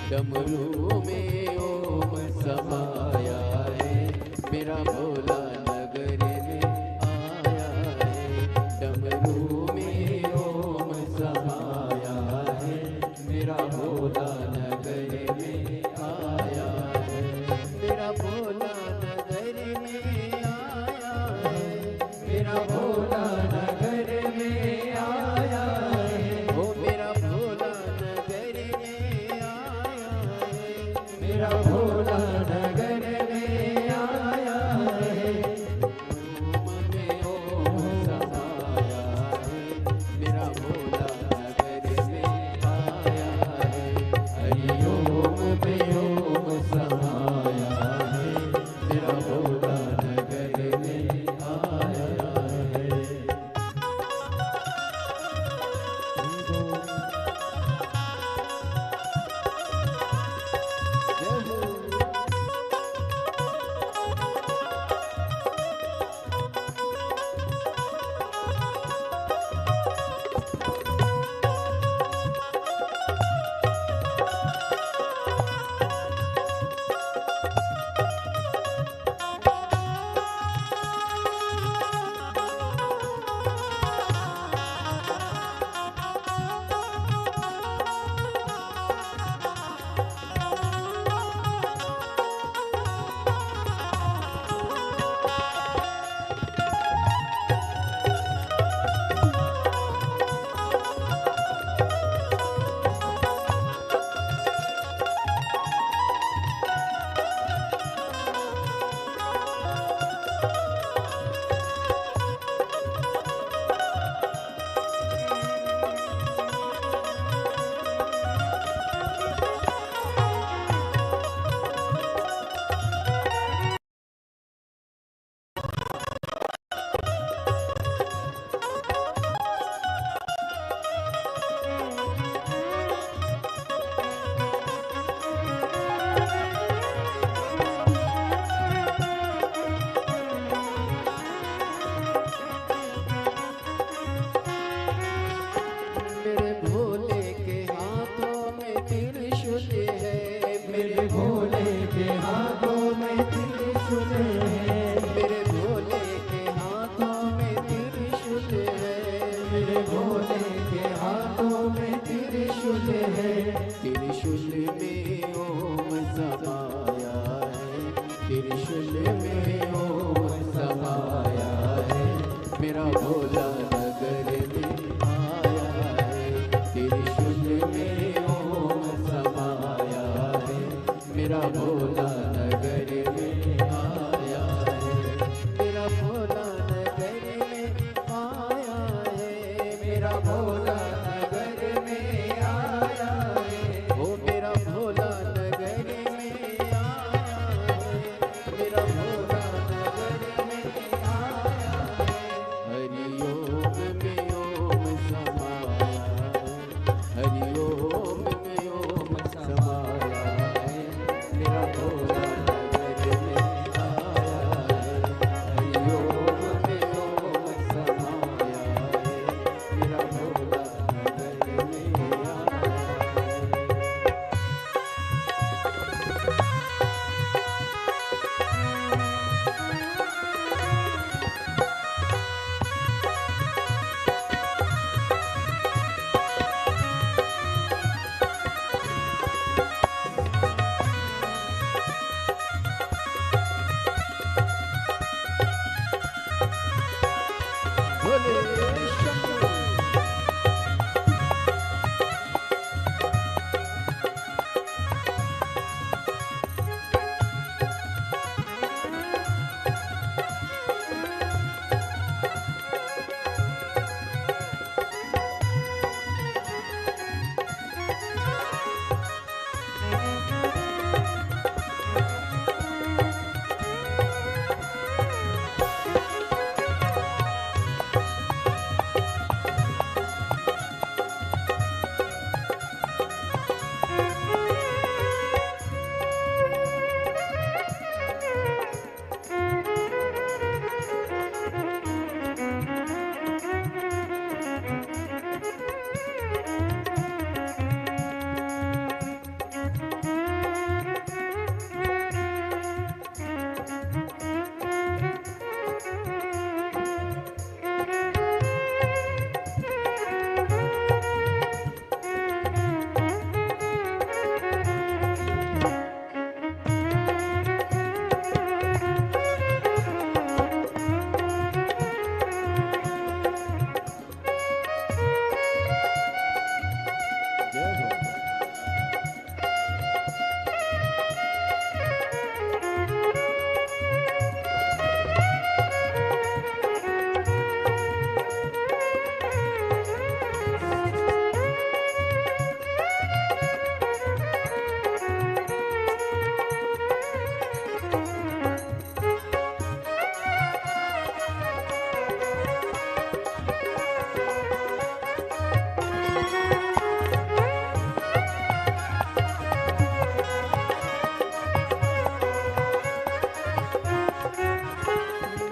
Speaker 2: डमरू में ओम समाया है, मेरा भोला नगर में आया है। डमरू में ओम समाया है, मेरा भोला नगर में आया है। मेरा भोला नगर में आया है, मेरा भोला नगर में आया है। ओ मेरा भोला नगर में आया है, मेरा भोला नगर में आया है। ओम में ओम समाया है, मेरा भोला नगर में आया है। हरि ओम में ओम समाया त्रिशूल है, मेरे भोले के हाथों में त्रिशूल है, मेरे भोले के हाथों में त्रिशूल है, मेरे भोले के हाथों में त्रिशूल है। त्रिशूल में ओम समाया है, त्रिशूल में ओम समाया है, मेरा भोला नगर में आया है। त्रिशूल में ओम समाया है, मेरा भोला नगर में आया है, मेरा भोला नगर में आया है, मेरा भोला नगर में आया है, ओ मेरा भोला नगर में आया है, मेरा भोला नगर में आया है। हरि ओम में ओम समाया है, हरि ओम में ओम समाया है, मेरा भोला नगर में आया है। हरि ओम में ओम समाया है, मेरा भोला नगर में आया है। भोले शंभू।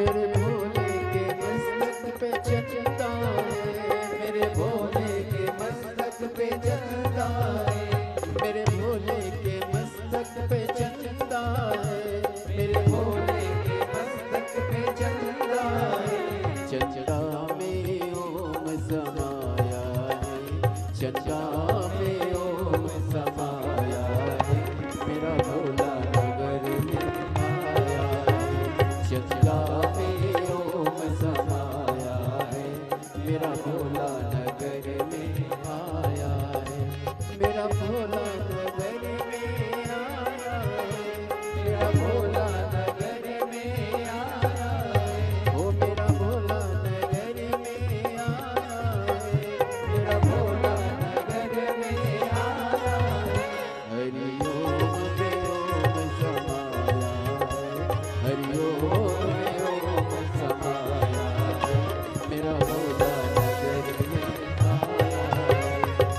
Speaker 2: मेरे भोले के मस्तक पे चंदा है, मेरे भोले के मस्तक पे चंदा है, मेरे भोले के मस्तक पे चंदा है, मेरे भोले के मस्तक पे चंदा है। चंदा में ओम समाया है, चंदा में ओम समाया है, मेरा भोला नगर में आया है। चंदा में ओम समाया है, मेरा भोला नगर में आया है, मेरा भोला नगर में आया है, मेरा भोला नगर में आया है, ओ मेरा भोला नगर में आया है, मेरा भोला नगर में आया है। हरि ओम में ओम समाया है, हरि ओम में ओम समाया है, मेरा भोला नगर में आया है।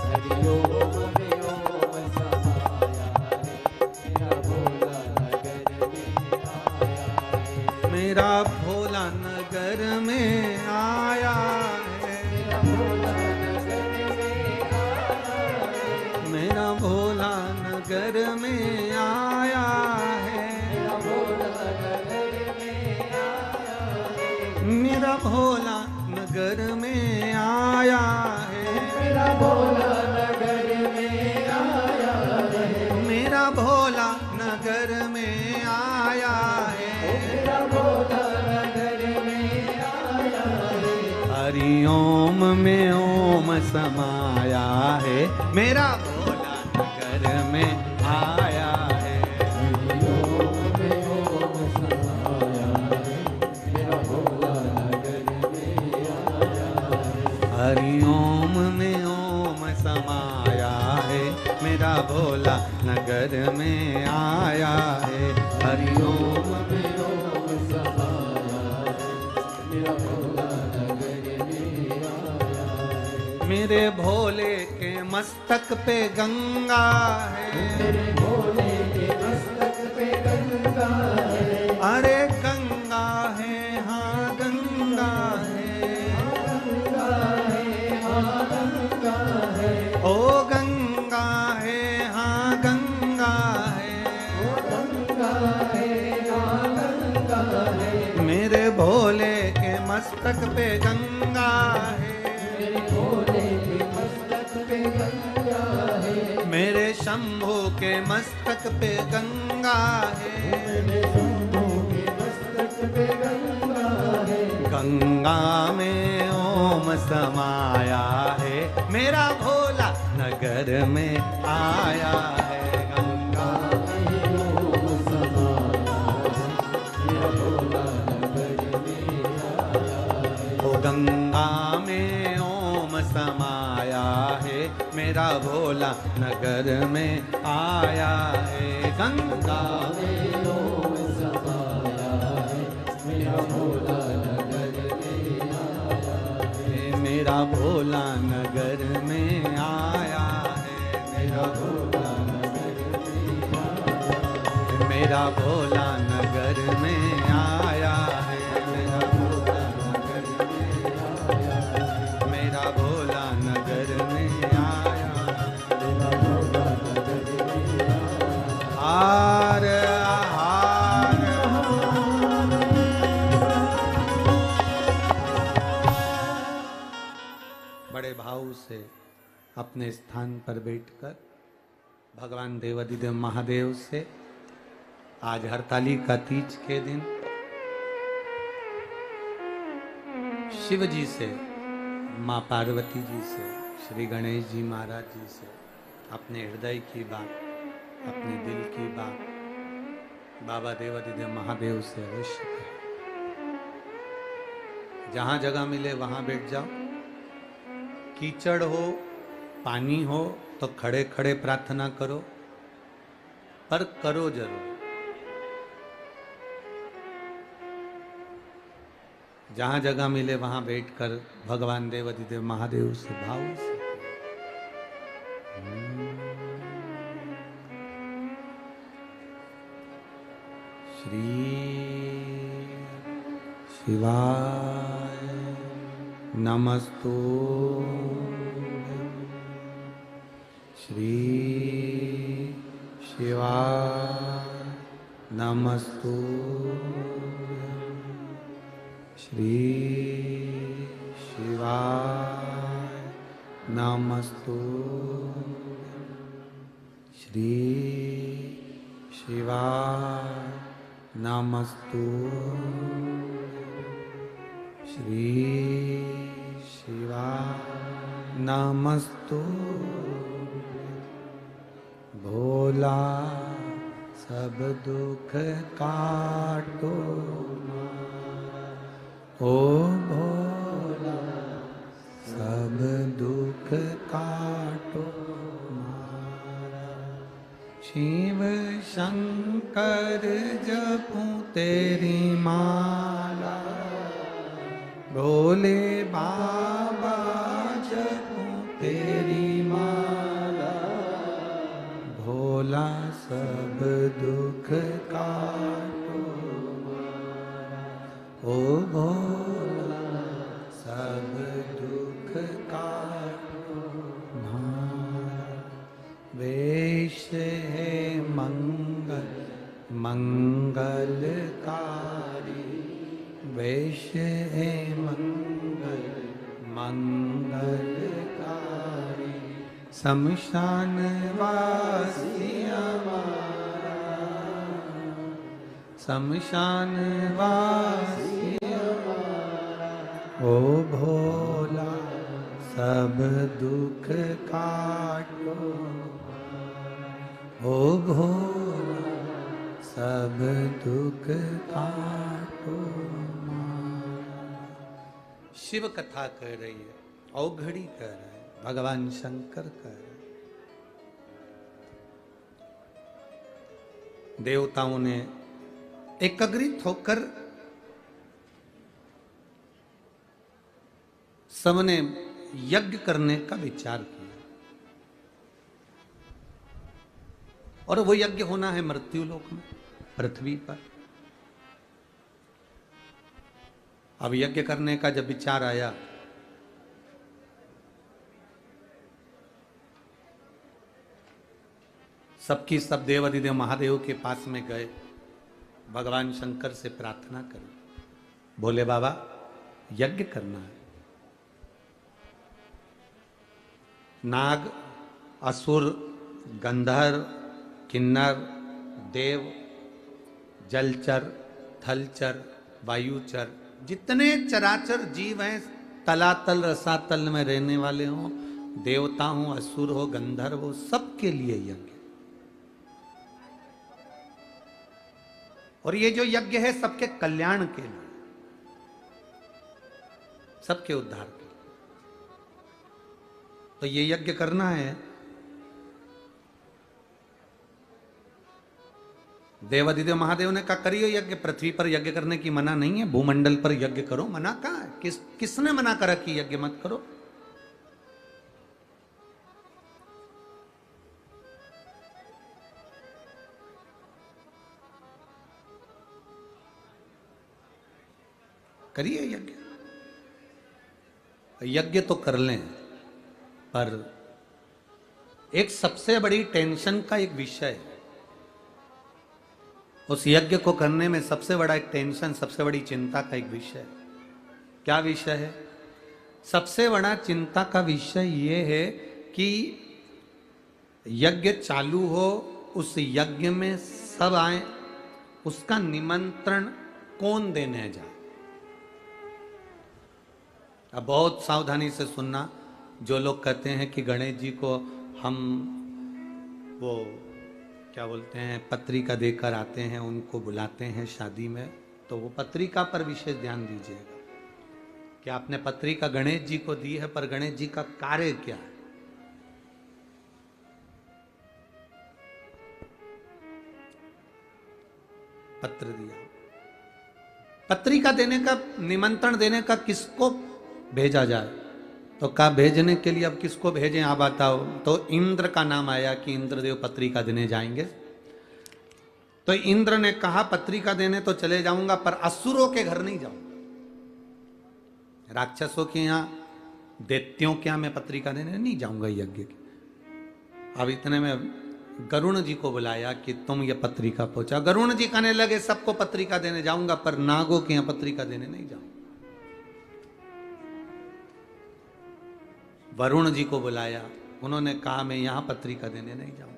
Speaker 2: हरि ओम में ओम समाया है, मेरा भोला नगर में आया है।
Speaker 1: मेरा भोला नगर में आया है,
Speaker 2: मेरा भोला नगर में आया है,
Speaker 1: मेरा भोला नगर नगर में आया है, मेरा भोला नगर में आया है,
Speaker 2: मेरा भोला नगर में आया है,
Speaker 1: मेरा भोला नगर में आया है,
Speaker 2: मेरा भोला नगर में आया है।
Speaker 1: हरि ओम में ओम समाया है, मेरा भोला नगर में आया है। हरि ओम में ओम समाया है, मेरा भोला नगर में आया है। हरि ओम में ओम समाया है, मेरा भोला नगर में आया है। मेरे भोले के मस्तक पे गंगा है,
Speaker 2: मेरे भोले के मस्तक पे गंगा है,
Speaker 1: अरे गंगा है, हाँ गंगा है, ओ गंगा है, हाँ गंगा है,
Speaker 2: ओ गंगा है, हाँ गंगा है।
Speaker 1: मेरे भोले के मस्तक पे गंगा है,
Speaker 2: मेरे भोले के मस्तक पे गंगा है,
Speaker 1: मेरे शंभू के मस्तक पे गंगा है,
Speaker 2: मेरे शंभू के मस्तक पे गंगा है।
Speaker 1: गंगा में ओम समाया है, मेरा भोला नगर में आया है। गंगा
Speaker 2: में ओम समाया है, मेरा भोला नगर में आया है।
Speaker 1: ओ गंगा में ओम समाया है, मेरा भोला नगर में आया है। गंगा
Speaker 2: में ओम समाया है, मेरा भोला नगर में आया है।
Speaker 1: मेरा भोला नगर में आया है, मेरा भोला नगर में आया है, मेरा भोला नगर में आया है, मेरा भोला नगर में आया है, मेरा भोला नगर में आया है, मेरा भोला नगर में आया है। हार हार बड़े भाव से अपने स्थान पर बैठकर भगवान देवाधिदेव महादेव से आज हरतालिका तीज के दिन शिव जी से, माँ पार्वती जी से, श्री गणेश जी महाराज जी से अपने हृदय की बात, अपने दिल की बात बाबा देवाधिदेव महादेव से अवश्य करें। जहां जगह मिले वहां बैठ जाओ, कीचड़ हो, पानी हो तो खड़े खड़े प्रार्थना करो, पर करो जरूर। जहां जगह मिले वहां बैठकर भगवान देवाधिदेव महादेव से भाव से श्री शिवाय नमस्तु, श्री शिवाय नमस्तु, श्री शिवाय नमस्तु, श्री शिवाय नमस्तु, श्री शिवाय नमस्तु। भोला सब दुख काटो, ओ भोला सब दुख काटो मारा। शिव शंकर जपूं तेरी माला, भोले बाबा जपूं तेरी माला। भोला सब दुख काटो मारा, ओ भोला सब दुख काटो मारा। वेश है मंगल मंगलकारी, वैश्य है मंगल मंगलकारी, शमशान वासी हमारा, शमशान वासी हमारा, ओ भोला सब दुख काटो, ओ भोला सब दुख काटो। शिव कथा कह रही है, औघड़ी कह रहा है, भगवान शंकर कह रहे हैं। देवताओं ने एकत्रित होकर सबने यज्ञ करने का विचार किया, और वो यज्ञ होना है मृत्युलोक में, पृथ्वी पर। अब यज्ञ करने का जब विचार आया, सबकी सब देवाधिदेव महादेव के पास में गए, भगवान शंकर से प्रार्थना करी, बोले बाबा यज्ञ करना है। नाग, असुर, गंधर्व, किन्नर, देव, जलचर, थलचर, वायुचर, जितने चराचर जीव हैं, तलातल रसातल में रहने वाले हों, देवता हों, असुर हो, गंधर्व हो, सबके लिए यज्ञ। और ये जो यज्ञ है सबके कल्याण के लिए, सबके उद्धार के लिए। तो ये यज्ञ करना है। देवाधिदेव महादेव ने कहा करियो यज्ञ, पृथ्वी पर यज्ञ करने की मना नहीं है, भूमंडल पर यज्ञ करो। मना कहा है? किसने मना करा कि यज्ञ मत करो? करिए यज्ञ, यज्ञ तो कर लें, पर एक सबसे बड़ी टेंशन का एक विषय है। उस यज्ञ को करने में सबसे बड़ा एक टेंशन, सबसे बड़ी चिंता का एक विषय है। क्या विषय है? सबसे बड़ा चिंता का विषय यह है कि यज्ञ चालू हो, उस यज्ञ में सब आए, उसका निमंत्रण कौन देने जाए। अब बहुत सावधानी से सुनना। जो लोग कहते हैं कि गणेश जी को हम वो क्या बोलते हैं पत्रिका देकर आते हैं, उनको बुलाते हैं शादी में, तो वो पत्रिका पर विशेष ध्यान दीजिएगा कि आपने पत्रिका गणेश जी को दी है, पर गणेश जी का कार्य क्या है। पत्र दिया, पत्रिका देने का, निमंत्रण देने का किसको भेजा जाए, तो कहा भेजने के लिए अब किसको भेजें आप बताओ। तो इंद्र का नाम आया कि इंद्रदेव पत्रिका देने जाएंगे। तो इंद्र ने कहा पत्रिका देने तो चले जाऊंगा, पर असुरों के घर नहीं जाऊंगा, राक्षसों के यहां, दैत्यों के यहां मैं पत्रिका देने नहीं जाऊंगा यज्ञ की। अब इतने में गरुण जी को बुलाया कि तुम ये पत्रिका पहुंचा। गरुण जी कहने लगे सबको पत्रिका देने जाऊंगा, पर नागों के यहां पत्रिका देने नहीं जाऊंगा। वरुण जी को बुलाया, उन्होंने कहा मैं यहां पत्रिका देने नहीं जाऊंगा।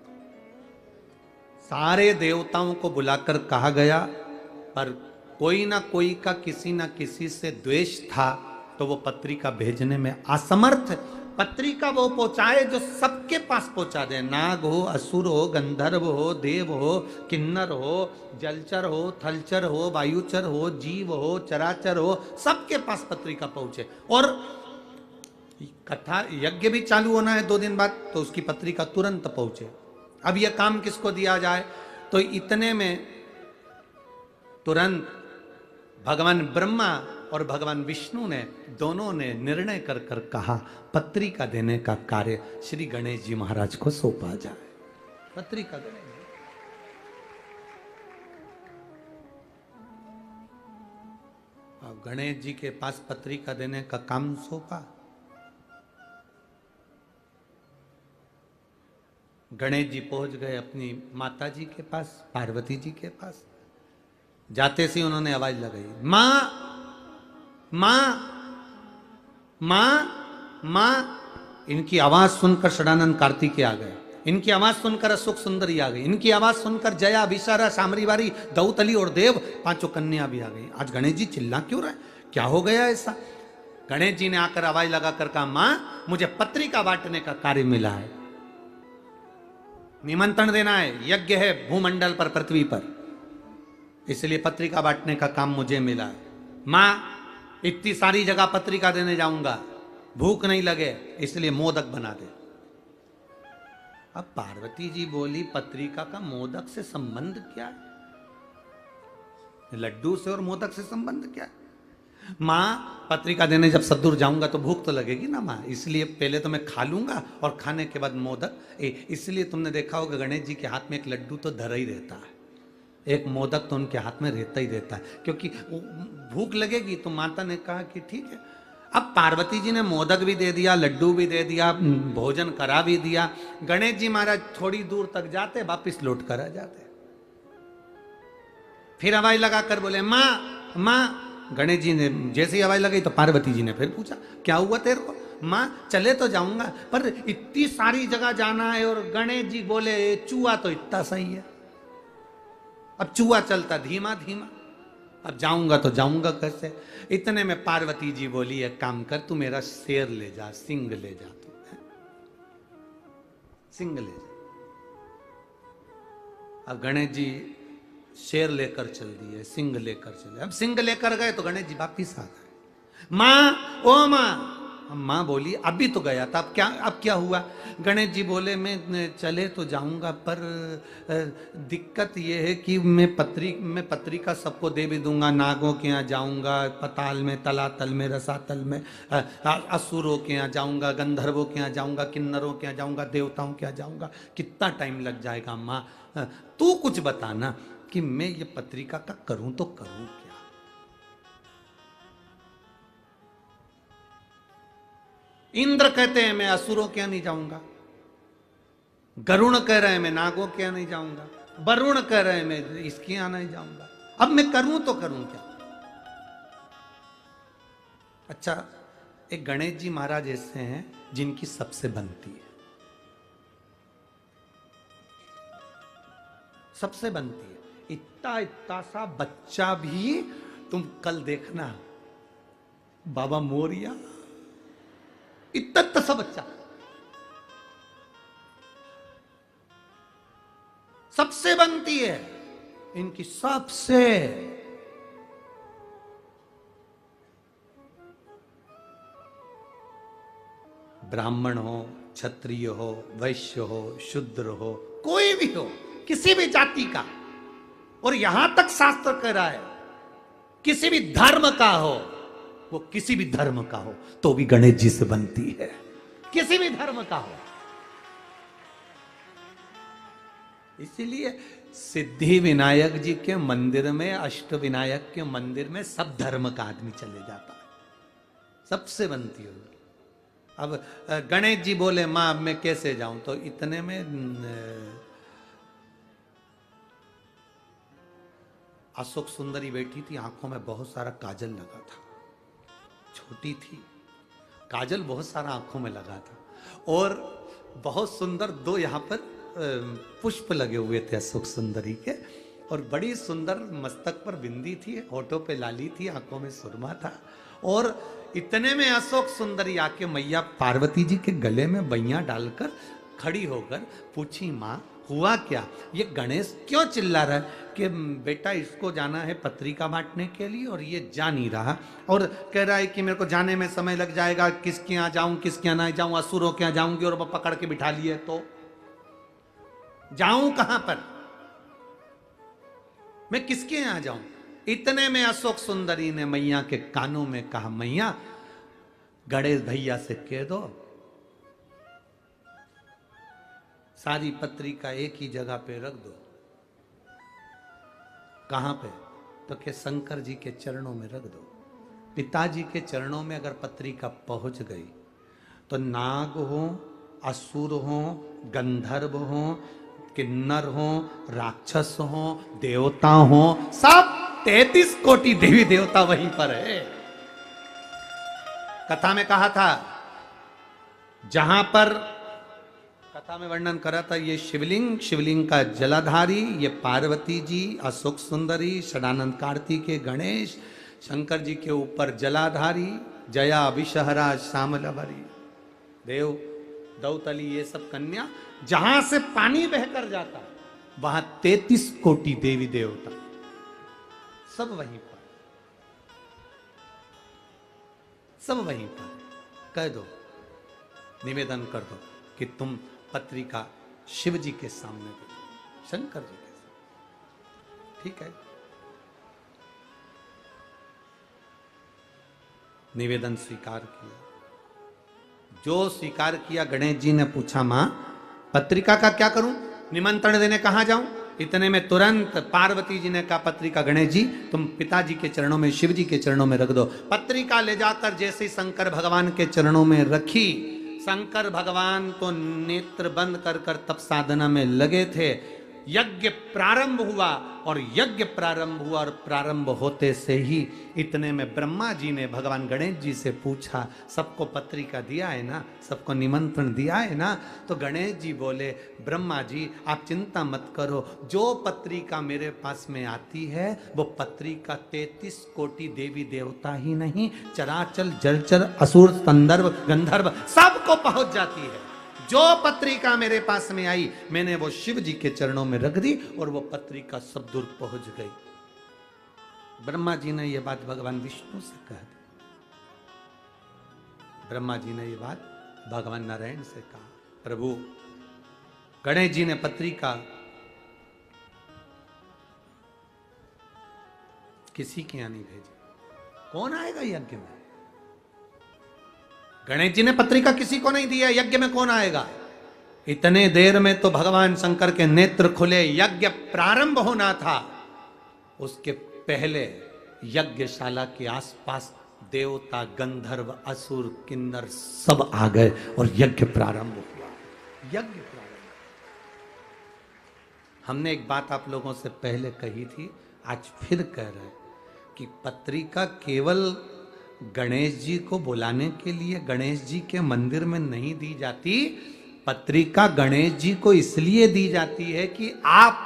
Speaker 1: सारे देवताओं को बुलाकर कहा गया, पर कोई ना कोई का किसी ना किसी से द्वेष था, तो वो पत्रिका भेजने में असमर्थ। पत्रिका वो पहुंचाए जो सबके पास पहुंचा दे, नाग हो, असुर हो, गंधर्व हो, देव हो, किन्नर हो, जलचर हो, थलचर हो, वायुचर हो, जीव हो, चराचर हो, सबके पास पत्रिका पहुंचे। और कथा यज्ञ भी चालू होना है 2 दिन बाद, तो उसकी पत्रिका तुरंत पहुंचे। अब यह काम किसको दिया जाए? तो इतने में तुरंत भगवान ब्रह्मा और भगवान विष्णु ने, दोनों ने निर्णय कर कर कहा पत्रिका देने का कार्य श्री गणेश जी महाराज को सौंपा जाए। पत्रिका देने, अब गणेश जी के पास पत्रिका देने का काम सौंपा। गणेश जी पहुंच गए अपनी माता जी के पास, पार्वती जी के पास। जाते से उन्होंने आवाज लगाई, मां मां मां मां। इनकी आवाज सुनकर षडानंद कार्तिकेय आ गए, इनकी आवाज सुनकर अशोक सुंदरी आ गई, इनकी आवाज सुनकर जया, अभिसारा, सामरीवारी, दौतली और देव, पांचों कन्या भी आ गई। आज गणेश जी चिल्ला क्यों रहे, क्या हो गया ऐसा? गणेश जी ने आकर आवाज लगाकर कहा, मां मुझे पत्रिका बांटने का कार्य मिला है, निमंत्रण देना है, यज्ञ है भूमंडल पर, पृथ्वी पर, इसलिए पत्रिका बांटने का काम मुझे मिला है। मां इतनी सारी जगह पत्रिका देने जाऊंगा, भूख नहीं लगे इसलिए मोदक बना दे। अब पार्वती जी बोली, पत्रिका का मोदक से संबंध क्या है? लड्डू से और मोदक से संबंध क्या है? मां पत्रिका देने जब सदूर जाऊंगा तो भूख तो लगेगी ना मां, इसलिए पहले तो मैं खा लूंगा और खाने के बाद मोदक। इसलिए तुमने देखा होगा गणेश जी के हाथ में एक लड्डू तो धरा ही रहता है, एक मोदक तो उनके हाथ में रहता ही रहता है, क्योंकि भूख लगेगी। तो माता ने कहा कि ठीक है। अब पार्वती जी ने मोदक भी दे दिया, लड्डू भी दे दिया, भोजन करा भी दिया। गणेश जी महाराज थोड़ी दूर तक जाते, वापिस लौट कर आ जाते। फिर हवाई लगा कर बोले, मां मां। गणेश जी ने जैसे ही हवाई लगाई तो पार्वती जी ने फिर पूछा, क्या हुआ तेरे को? मां चले तो जाऊंगा, पर इतनी सारी जगह जाना है। और गणेश जी बोले, चूहा तो इतना सही है, अब चूहा चलता धीमा धीमा, अब जाऊंगा तो जाऊंगा कैसे? इतने में पार्वती जी बोली, एक काम कर, तू मेरा शेर ले जा, सिंह ले जा, तू सिंह ले जा। अब गणेश जी शेर लेकर चल दिए, सिंह लेकर चले। अब सिंह लेकर गए तो गणेश जी वापिस आ गए। मां ओ मां। मां बोली, अभी तो गया था, अब क्या हुआ? गणेश जी बोले, मैं चले तो जाऊंगा, पर दिक्कत यह है कि मैं पत्रिका सबको दे भी दूंगा, नागों के यहाँ जाऊंगा, पताल में, तलातल में, रसातल में, असुरों के यहाँ जाऊंगा, गंधर्वों के यहाँ जाऊंगा, किन्नरों के यहाँ जाऊंगा, देवताओं के यहाँ जाऊंगा, कितना टाइम लग जाएगा? मां तू कुछ बताना कि मैं ये पत्रिका का करूं तो करूं क्या? इंद्र कहते हैं मैं असुरों के यहां नहीं जाऊंगा, गरुण कह रहे हैं मैं नागों के यहां नहीं जाऊंगा, वरुण कह रहे हैं मैं इसके यहां नहीं जाऊंगा, अब मैं करूं तो करूं क्या? अच्छा, एक गणेश जी महाराज ऐसे हैं जिनकी सबसे बनती है, सबसे बनती है। इतना इतना सा बच्चा भी, तुम कल देखना बाबा मोरिया, इतना सा बच्चा सबसे बनती है इनकी, सबसे। ब्राह्मण हो, क्षत्रिय हो, वैश्य हो, शूद्र हो, कोई भी हो, किसी भी जाति का, और यहां तक शास्त्र कह रहा है किसी भी धर्म का हो, वो किसी भी धर्म का हो तो भी गणेश जी से बनती है, किसी भी धर्म का हो। इसीलिए सिद्धि विनायक जी के मंदिर में, अष्ट विनायक के मंदिर में सब धर्म का आदमी चले जाता है, सबसे बनती है। अब गणेश जी बोले, मां अब मैं कैसे जाऊं? तो इतने में अशोक सुंदरी बैठी थी, आंखों में बहुत सारा काजल लगा था, छोटी थी, काजल बहुत सारा आंखों में लगा था, और बहुत सुंदर दो यहाँ पर पुष्प लगे हुए थे अशोक सुंदरी के, और बड़ी सुंदर मस्तक पर बिंदी थी, होठों पे लाली थी, आंखों में सुरमा था। और इतने में अशोक सुंदरी आके मैया पार्वती जी के गले में बैया डालकर खड़ी होकर पूछी, माँ हुआ क्या? ये गणेश क्यों चिल्ला रहा है कि बेटा इसको जाना है पत्रिका बांटने के लिए और ये जा नहीं रहा, और कह रहा है कि मेरे को जाने में समय लग जाएगा, किसके यहाँ जाऊं, किसके यहाँ नहीं जाऊं, असुरों के यहाँ जाऊंगी और वो पकड़ के बिठा लिए तो जाऊं कहां पर, मैं किसके यहां जाऊं? इतने में अशोक सुंदरी ने मैया के कानों में कहा, मैया गणेश भैया से कह दो सारी पत्रिका एक ही जगह पे रख दो। कहां पे? तो के शंकर जी के चरणों में रख दो। पिताजी के चरणों में अगर पत्रिका पहुंच गई तो नाग हो, असुर हो, गंधर्व हो, किन्नर हो, राक्षस हो, देवता हो, सब 33 कोटि देवी देवता वहीं पर है। कथा में कहा था, जहां पर कथा में वर्णन करा था, ये शिवलिंग, शिवलिंग का जलाधारी, ये पार्वती जी, अशोक सुंदरी, षडानंद कार्तिकेय, गणेश, शंकर जी के ऊपर जलाधारी, जया विषहरा श्यामलवरी, देव दौतली, ये सब कन्या, जहां से पानी बहकर जाता वहां 33 कोटि देवी देवता, सब वहीं पर, सब वहीं पर। कह दो, निवेदन कर दो कि तुम पत्रिका शिव जी के सामने दे, शंकर जी के सामने, ठीक है। निवेदन स्वीकार किया। जो स्वीकार किया, गणेश जी ने पूछा, मां पत्रिका का क्या करूं, निमंत्रण देने कहां जाऊं? इतने में तुरंत पार्वती जी ने कहा, पत्रिका गणेश जी तुम पिताजी के चरणों में, शिव जी के चरणों में रख दो। पत्रिका ले जाकर जैसे शंकर भगवान के चरणों में रखी, शंकर भगवान तो नेत्र बंद कर कर तप साधना में लगे थे। यज्ञ प्रारंभ हुआ और यज्ञ प्रारंभ हुआ और प्रारंभ होते से ही इतने में ब्रह्मा जी ने भगवान गणेश जी से पूछा, सबको पत्रिका दिया है ना, सबको निमंत्रण दिया है ना? तो गणेश जी बोले, ब्रह्मा जी आप चिंता मत करो, जो पत्रिका मेरे पास में आती है वो पत्रिका 33 कोटि देवी देवता ही नहीं, चराचल जलचर असुर संदर्भ गंधर्व सबको पहुंच जाती है। जो पत्रिका मेरे पास में आई मैंने वो शिव जी के चरणों में रख दी और वो पत्रिका सब दूर पहुंच गई। ब्रह्मा जी ने ये बात भगवान विष्णु से कह दी, ब्रह्मा जी ने ये बात भगवान नारायण से कहा। प्रभु गणेश जी ने पत्रिका किसी के यहां नहीं भेजी, कौन आएगा यज्ञ में? गणेश जी ने पत्रिका किसी को नहीं दिया, यज्ञ में कौन आएगा? इतने देर में तो भगवान शंकर के नेत्र खुले, यज्ञ प्रारंभ होना था। उसके पहले यज्ञशाला के आसपास देवता गंधर्व असुर किन्नर सब आ गए और यज्ञ प्रारंभ हुआ। यज्ञ प्रारंभ। हमने एक बात आप लोगों से पहले कही थी, आज फिर कह रहे कि पत्रिका केवल गणेश जी को बुलाने के लिए गणेश जी के मंदिर में नहीं दी जाती, पत्रिका गणेश जी को इसलिए दी जाती है कि आप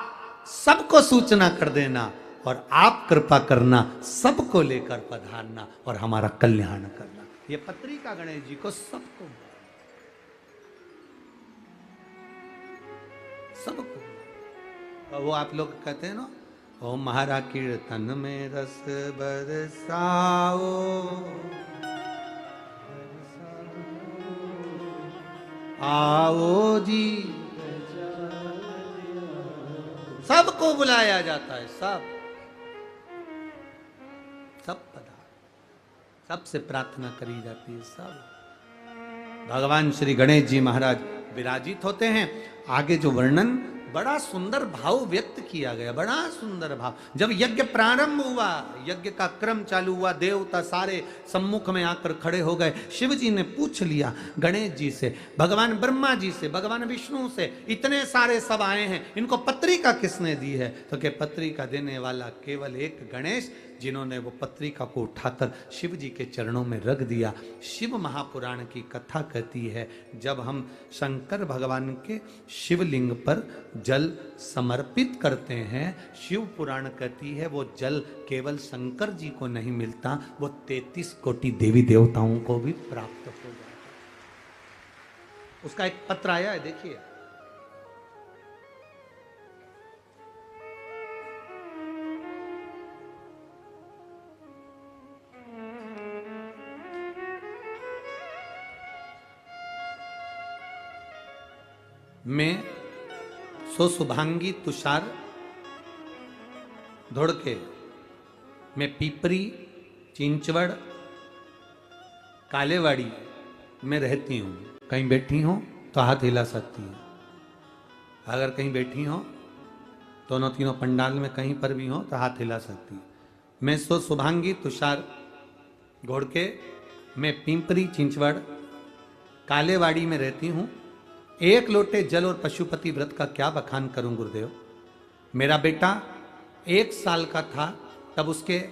Speaker 1: सबको सूचना कर देना और आप कृपा करना, सबको लेकर पधारना और हमारा कल्याण करना। ये पत्रिका गणेश जी को सबको सबको। वो आप लोग कहते हैं ना, ओ महारा कीर्तन में रस बरसाओ, आओ जी, सबको बुलाया जाता है, सब पधार, सबसे प्रार्थना करी जाती है, सब। भगवान श्री गणेश जी महाराज विराजित होते हैं। आगे जो वर्णन, बड़ा सुंदर भाव व्यक्त किया गया, बड़ा सुंदर भाव। जब यज्ञ प्रारंभ हुआ, यज्ञ का क्रम चालू हुआ, देवता सारे सम्मुख में आकर खड़े हो गए। शिव जी ने पूछ लिया गणेश जी से, भगवान ब्रह्मा जी से, भगवान विष्णु से, इतने सारे सब आए हैं, इनको पत्रिका किसने दी है? तो कि पत्रिका देने वाला केवल एक गणेश, जिन्होंने वो पत्रिका को उठाकर शिव जी के चरणों में रख दिया। शिव महापुराण की कथा कहती है, जब हम शंकर भगवान के शिवलिंग पर जल समर्पित करते हैं, शिव पुराण कहती है वो जल केवल शंकर जी को नहीं मिलता, वो 33 कोटि देवी देवताओं को भी प्राप्त हो जाता है। उसका एक पत्र आया है, देखिए। मैं सो शुभांगी तुषार धोड़के, मैं पीपरी चिंचवड़ कालेवाड़ी में रहती हूँ। कहीं बैठी हो तो हाथ हिला सकती हैं, अगर कहीं बैठी हो दोनों तीनों पंडाल में कहीं पर भी हो तो हाथ हिला सकती हैं। मैं सो शुभांगी तुषार घोड़के, मैं पिंपरी चिंचवड़ कालेवाड़ी में रहती हूँ। एक लोटे जल और पशुपति व्रत का क्या बखान करूं गुरुदेव। मेरा बेटा 1 साल का था तब उसके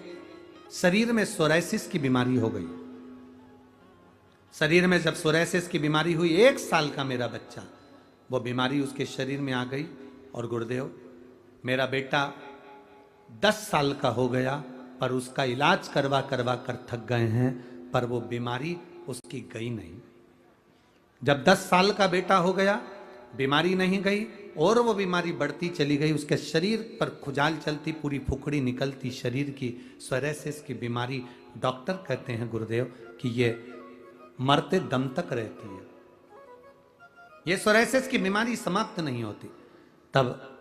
Speaker 1: शरीर में सोराइसिस की बीमारी हो गई। शरीर में जब सोराइसिस की बीमारी हुई, 1 साल का मेरा बच्चा, वो बीमारी उसके शरीर में आ गई। और गुरुदेव मेरा बेटा 10 साल का हो गया, पर उसका इलाज करवा करवा कर थक गए हैं, पर वो बीमारी उसकी गई नहीं। जब 10 साल का बेटा हो गया, बीमारी नहीं गई और वो बीमारी बढ़ती चली गई। उसके शरीर पर खुजाल चलती, पूरी फुकड़ी निकलती शरीर की, सोराइसिस की बीमारी। डॉक्टर कहते हैं गुरुदेव कि ये मरते दम तक रहती है, ये सोराइसिस की बीमारी समाप्त नहीं होती। तब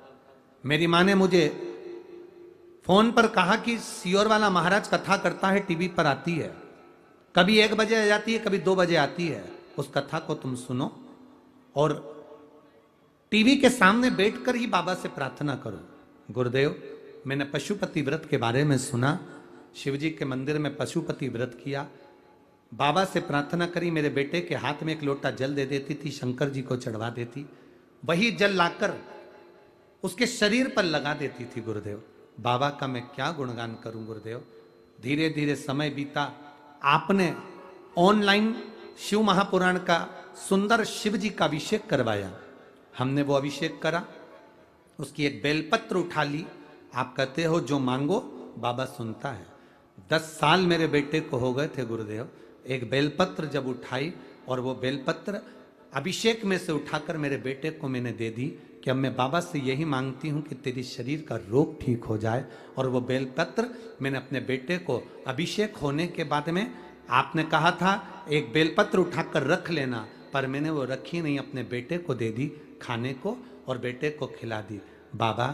Speaker 1: मेरी माँ ने मुझे फोन पर कहा कि सियोर वाला महाराज कथा करता है, टीवी पर आती है, कभी 1 बजे आ जाती है, कभी 2 बजे आती है, उस कथा को तुम सुनो और टीवी के सामने बैठकर ही बाबा से प्रार्थना करो। गुरुदेव मैंने पशुपति व्रत के बारे में सुना, शिवजी के मंदिर में पशुपति व्रत किया, बाबा से प्रार्थना करी, मेरे बेटे के हाथ में 1 लोटा जल दे देती थी, शंकर जी को चढ़वा देती, वही जल लाकर उसके शरीर पर लगा देती थी। गुरुदेव बाबा का मैं क्या गुणगान करूं गुरुदेव। धीरे धीरे समय बीता, आपने ऑनलाइन शिव महापुराण का सुंदर शिव जी का अभिषेक करवाया, हमने वो अभिषेक करा, उसकी एक बेलपत्र उठा ली। आप कहते हो जो मांगो बाबा सुनता है। 10 साल मेरे बेटे को हो गए थे गुरुदेव, एक बेलपत्र जब उठाई और वो बेलपत्र अभिषेक में से उठाकर मेरे बेटे को मैंने दे दी कि अब मैं बाबा से यही मांगती हूँ कि तेरी शरीर का रोग ठीक हो जाए। और वो बेलपत्र मैंने अपने बेटे को अभिषेक होने के बाद में, आपने कहा था एक बेलपत्र उठाकर रख लेना, पर मैंने वो रखी नहीं, अपने बेटे को दे दी खाने को और बेटे को खिला दी। बाबा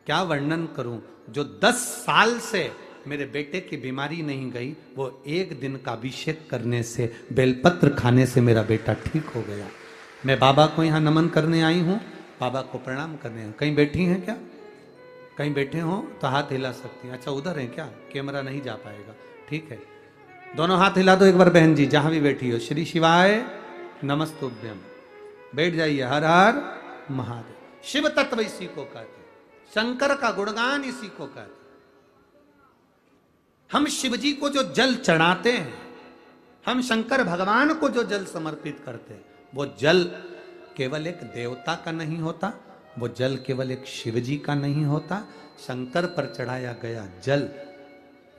Speaker 1: क्या वर्णन करूं, जो 10 साल से मेरे बेटे की बीमारी नहीं गई, वो 1 दिन का अभिषेक करने से, बेलपत्र खाने से मेरा बेटा ठीक हो गया। मैं बाबा को यहाँ नमन करने आई हूँ, बाबा को प्रणाम करने आई। कहीं बैठी हैं क्या? कहीं बैठे हो तो हाथ हिला सकती हैं। अच्छा उधर है क्या? कैमरा नहीं जा पाएगा, ठीक है। दोनों हाथ हिला दो एक बार बहन जी, जहां भी बैठी हो। श्री शिवाय नमस्तुभ्यम। बैठ जाइए। हर हर महादेव। शिव तत्व इसी को कहते, शंकर का गुणगान इसी को कहते। हम शिव जी को जो जल चढ़ाते हैं, हम शंकर भगवान को जो जल समर्पित करते हैं, वो जल केवल एक देवता का नहीं होता, वो जल केवल एक शिव जी का नहीं होता। शंकर पर चढ़ाया गया जल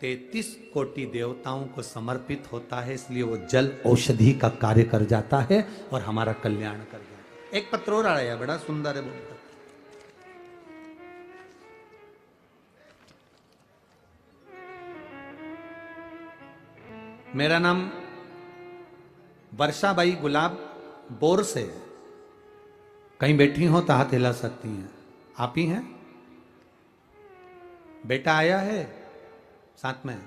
Speaker 1: 33 कोटि देवताओं को समर्पित होता है, इसलिए वो जल औषधि का कार्य कर जाता है और हमारा कल्याण कर जाता है। एक पत्र और आया, बड़ा सुंदर है बोलता। मेरा नाम वर्षाबाई गुलाब बोर से है। कहीं बैठी हो तो हाथ हिला सकती हैं। आप ही हैं? बेटा आया है साथ में?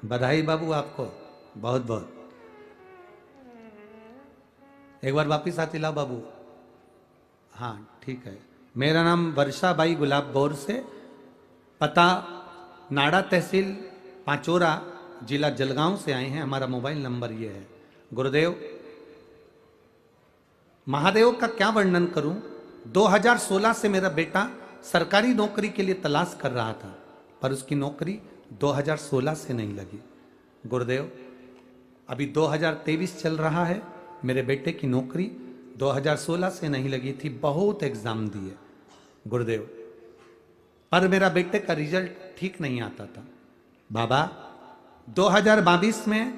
Speaker 1: बधाई बाबू आपको बहुत बहुत। एक बार वापिस हाथ हिलाओ बाबू। हाँ ठीक है। मेरा नाम वर्षाबाई गुलाब बोर से, पता नाड़ा तहसील पांचोरा, जिला जलगांव से आए हैं। हमारा मोबाइल नंबर ये है। गुरुदेव महादेव का क्या वर्णन करूं। 2016 से मेरा बेटा सरकारी नौकरी के लिए तलाश कर रहा था, पर उसकी नौकरी 2016 से नहीं लगी। गुरुदेव अभी 2023 चल रहा है, मेरे बेटे की नौकरी 2016 से नहीं लगी थी। बहुत एग्जाम दिए गुरुदेव, पर मेरा बेटे का रिजल्ट ठीक नहीं आता था। बाबा 2022 में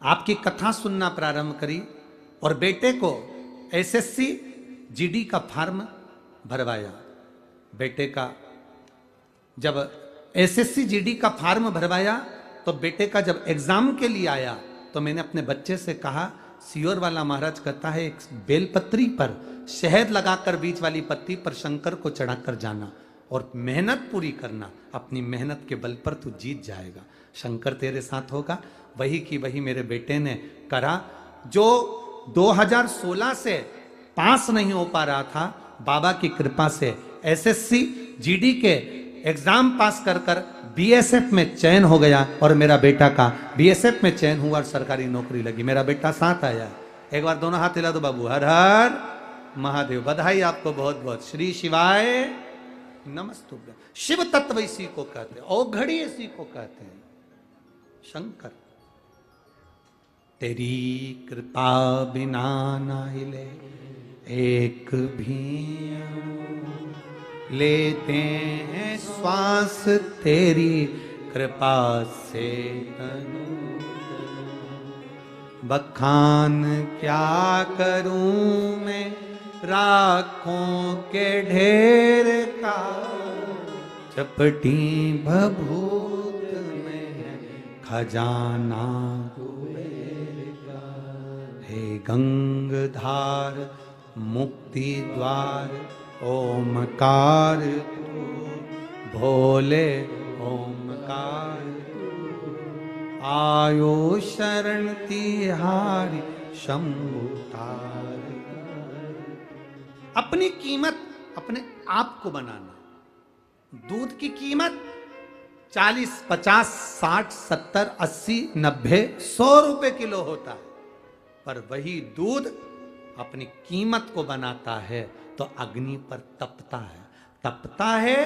Speaker 1: आपकी कथा सुनना प्रारंभ करी और बेटे को एसएससी जीडी का फॉर्म भरवाया। बेटे का जब एसएससी जीडी का फॉर्म भरवाया तो बेटे का जब एग्जाम के लिए आया तो मैंने अपने बच्चे से कहा, सियोर वाला महाराज कहता है एक बेलपत्री पर शहद लगाकर बीच वाली पत्ती पर शंकर को चढ़ाकर जाना और मेहनत पूरी करना। अपनी मेहनत के बल पर तू जीत जाएगा, शंकर तेरे साथ होगा। वही की वही मेरे बेटे ने करा। जो 2016 से पास नहीं हो पा रहा था, बाबा की कृपा से एसएससी जीडी के एग्जाम पास कर कर बीएसएफ में चयन हो गया और मेरा बेटा का बीएसएफ में चयन हुआ और सरकारी नौकरी लगी। मेरा बेटा साथ आया। एक बार दोनों हाथ हिला दो बाबू। हर हर महादेव। बधाई आपको बहुत बहुत। श्री शिवाय नमस्तुभ्यं। शिव तत्व इसी को कहते हैं, औघड़ी इसी को कहते हैं। शंकर तेरी कृपा बिना ना हिले एक भी अंग। लेते हैं श्वास तेरी कृपा से तनु। बखान क्या करूं मैं राखों के ढेर का। चपटी भभूत में है खजाना कुबेर का। हे गंगधार मुक्ति द्वार ओमकार तू। भोले ओमकार आयो शरण तिहारी शंभु तार। अपनी कीमत अपने आप को बनाना। दूध की कीमत 40, 50, 60, 70, 80, 90, 100 रुपए किलो होता है, पर वही दूध अपनी कीमत को बनाता है तो अग्नि पर तपता है, तपता है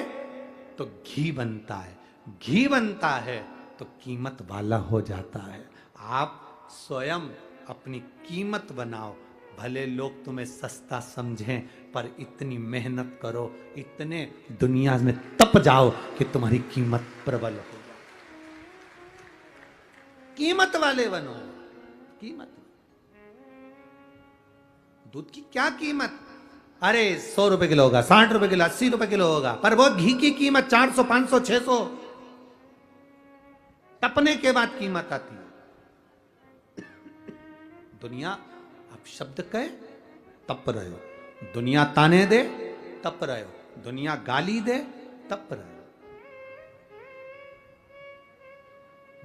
Speaker 1: तो घी बनता है, घी बनता है तो कीमत वाला हो जाता है। आप स्वयं अपनी कीमत बनाओ, भले लोग तुम्हें सस्ता समझें, पर इतनी मेहनत करो, इतने दुनिया में तप जाओ कि तुम्हारी कीमत प्रबल हो जाए। कीमत वाले बनो। कीमत दूध की क्या कीमत? अरे 100 रुपए किलो होगा, 60 रुपए किलो, 80 रुपए किलो होगा, पर वो घी की कीमत 400, 500, 600। तपने के बाद कीमत आती है। दुनिया आप शब्द कहे तप रहे हो, दुनिया ताने दे तप रहे हो, दुनिया गाली दे तप रहे हो।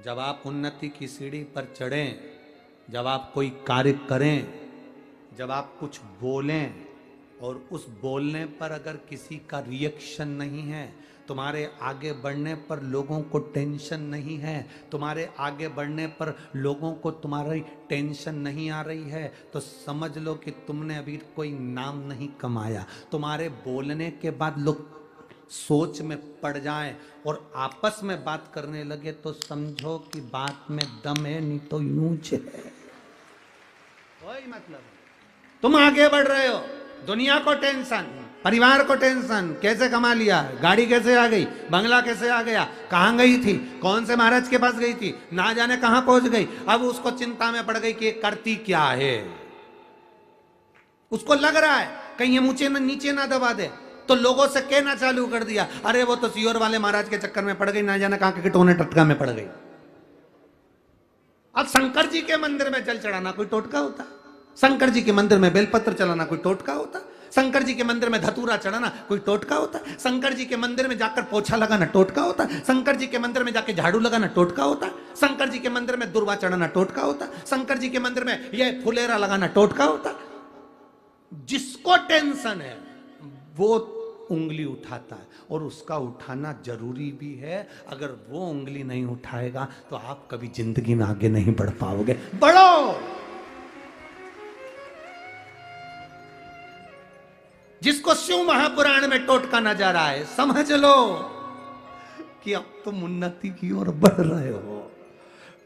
Speaker 1: जब आप उन्नति की सीढ़ी पर चढ़ें, जब आप कोई कार्य करें, जब आप कुछ बोलें और उस बोलने पर अगर किसी का रिएक्शन नहीं है, तुम्हारे आगे बढ़ने पर लोगों को टेंशन नहीं है, तुम्हारे आगे बढ़ने पर लोगों को तुम्हारी टेंशन नहीं आ रही है, तो समझ लो कि तुमने अभी कोई नाम नहीं कमाया। तुम्हारे बोलने के बाद लोग सोच में पड़ जाएं और आपस में बात करने लगे तो समझो कि बात में दम है, नहीं तो यूं है। कोई मतलब नहीं। तुम आगे बढ़ रहे हो, दुनिया को टेंशन, परिवार को टेंशन, कैसे कमा लिया, गाड़ी कैसे आ गई, बंगला कैसे आ गया, कहां गई थी, कौन से महाराज के पास गई थी, ना जाने कहां पहुंच गई। अब उसको चिंता में पड़ गई कि ये करती क्या है। उसको लग रहा है कहीं ये नीचे ना दबा दे, तो लोगों से कहना चालू कर दिया, अरे वो तो सियोर वाले महाराज के चक्कर में पड़ गई, ना जाने कहां के टोने टटका में पड़ गई। अब शंकर जी के मंदिर में जल चढ़ाना कोई टोटका होता? शंकर जी के मंदिर में बेलपत्र चलाना कोई टोटका होता? शंकर जी के मंदिर में धतूरा चढ़ाना कोई टोटका होता? शंकर जी के मंदिर में जाकर पोछा लगाना टोटका होता? शंकर जी के मंदिर में जाके झाड़ू लगाना टोटका होता? शंकर जी के मंदिर में दुर्वा चढ़ाना टोटका होता? शंकर जी के मंदिर में यह फुलेरा लगाना टोटका होता? जिसको टेंशन है वो उंगली उठाता है, और उसका उठाना जरूरी भी है। अगर वो उंगली नहीं उठाएगा तो आप कभी जिंदगी में आगे नहीं बढ़ पाओगे। बढ़ो। जिसको शिव महापुराण में टोटका नजर आए, समझ लो कि अब तुम उन्नति की ओर बढ़ रहे हो।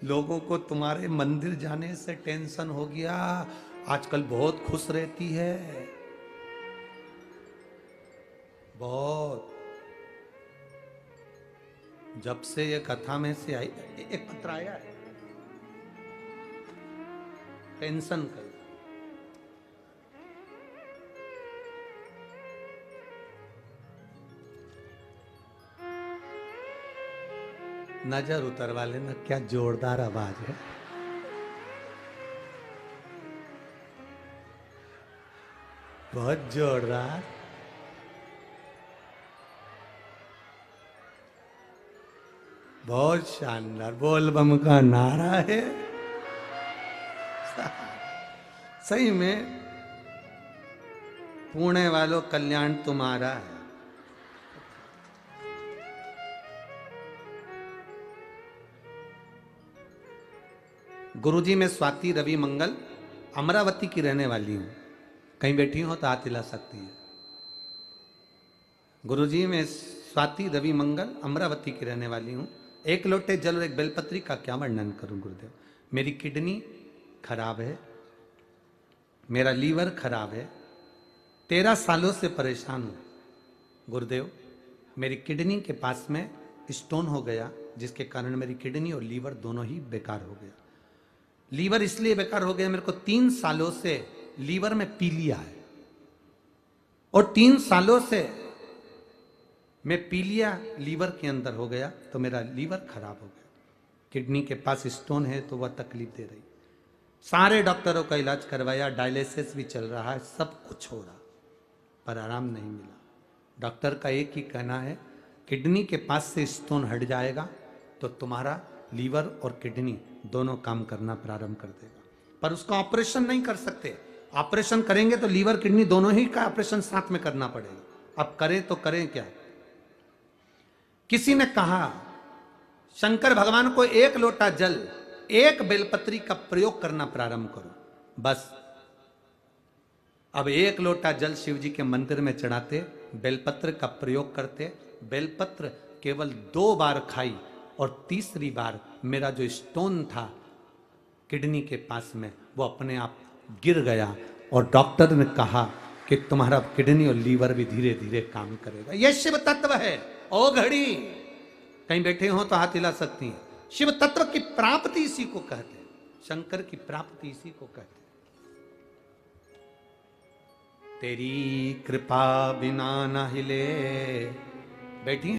Speaker 1: लोगों को तुम्हारे मंदिर जाने से टेंशन हो गया। आजकल बहुत खुश रहती है, बहुत। जब से ये कथा में से आई, एक पत्र आया है टेंशन का, नजर उतरवा लेना, क्या जोरदार आवाज है। बहुत जोरदार। बहुत शानदार बोल बम का नारा है। सही में पुणे वालों, कल्याण तुम्हारा है। गुरुजी में स्वाति रवि मंगल अमरावती की रहने वाली हूं, कहीं बैठी हो तो हाथ हिला सकती है। गुरुजी मैं स्वाति रवि मंगल अमरावती की रहने वाली हूं। एक लोटे जल और एक बेलपत्री का क्या वर्णन करूं गुरुदेव। मेरी किडनी खराब है, मेरा लीवर खराब है, 13 सालों से परेशान हूं गुरुदेव। मेरी किडनी के पास में स्टोन हो गया, जिसके कारण मेरी किडनी और लीवर दोनों ही बेकार हो गया। लीवर इसलिए बेकार हो गया, मेरे को 3 सालों से लीवर में पीलिया है, और 3 सालों से मैं पीलिया लीवर के अंदर हो गया, तो मेरा लीवर खराब हो गया। किडनी के पास स्टोन है तो वह तकलीफ दे रही। सारे डॉक्टरों का इलाज करवाया, डायलिसिस भी चल रहा है, सब कुछ हो रहा, पर आराम नहीं मिला। डॉक्टर का एक ही कहना है, किडनी के पास से स्टोन हट जाएगा तो तुम्हारा लीवर और किडनी दोनों काम करना प्रारंभ कर देगा, पर उसका ऑपरेशन नहीं कर सकते। ऑपरेशन करेंगे तो लीवर किडनी दोनों ही का ऑपरेशन साथ में करना पड़ेगा। अब करें तो करें क्या। किसी ने कहा शंकर भगवान को 1 लोटा जल 1 बेलपत्री का प्रयोग करना प्रारंभ करो, बस। अब 1 लोटा जल शिव जी के मंदिर में चढ़ाते, बेलपत्र का प्रयोग करते, बेलपत्र केवल 2 बार खाई, और तीसरी बार मेरा जो स्टोन था किडनी के पास में वो अपने आप गिर गया, और डॉक्टर ने कहा कि तुम्हारा किडनी और लीवर भी धीरे धीरे काम करेगा। यह शिव तत्व है। ओ घड़ी कहीं बैठे हो तो हाथ हिला सकती हैं। शिव तत्व की प्राप्ति इसी को कहते हैं, शंकर की प्राप्ति इसी को कहते हैं। तेरी कृपा बिना न हिले, बैठी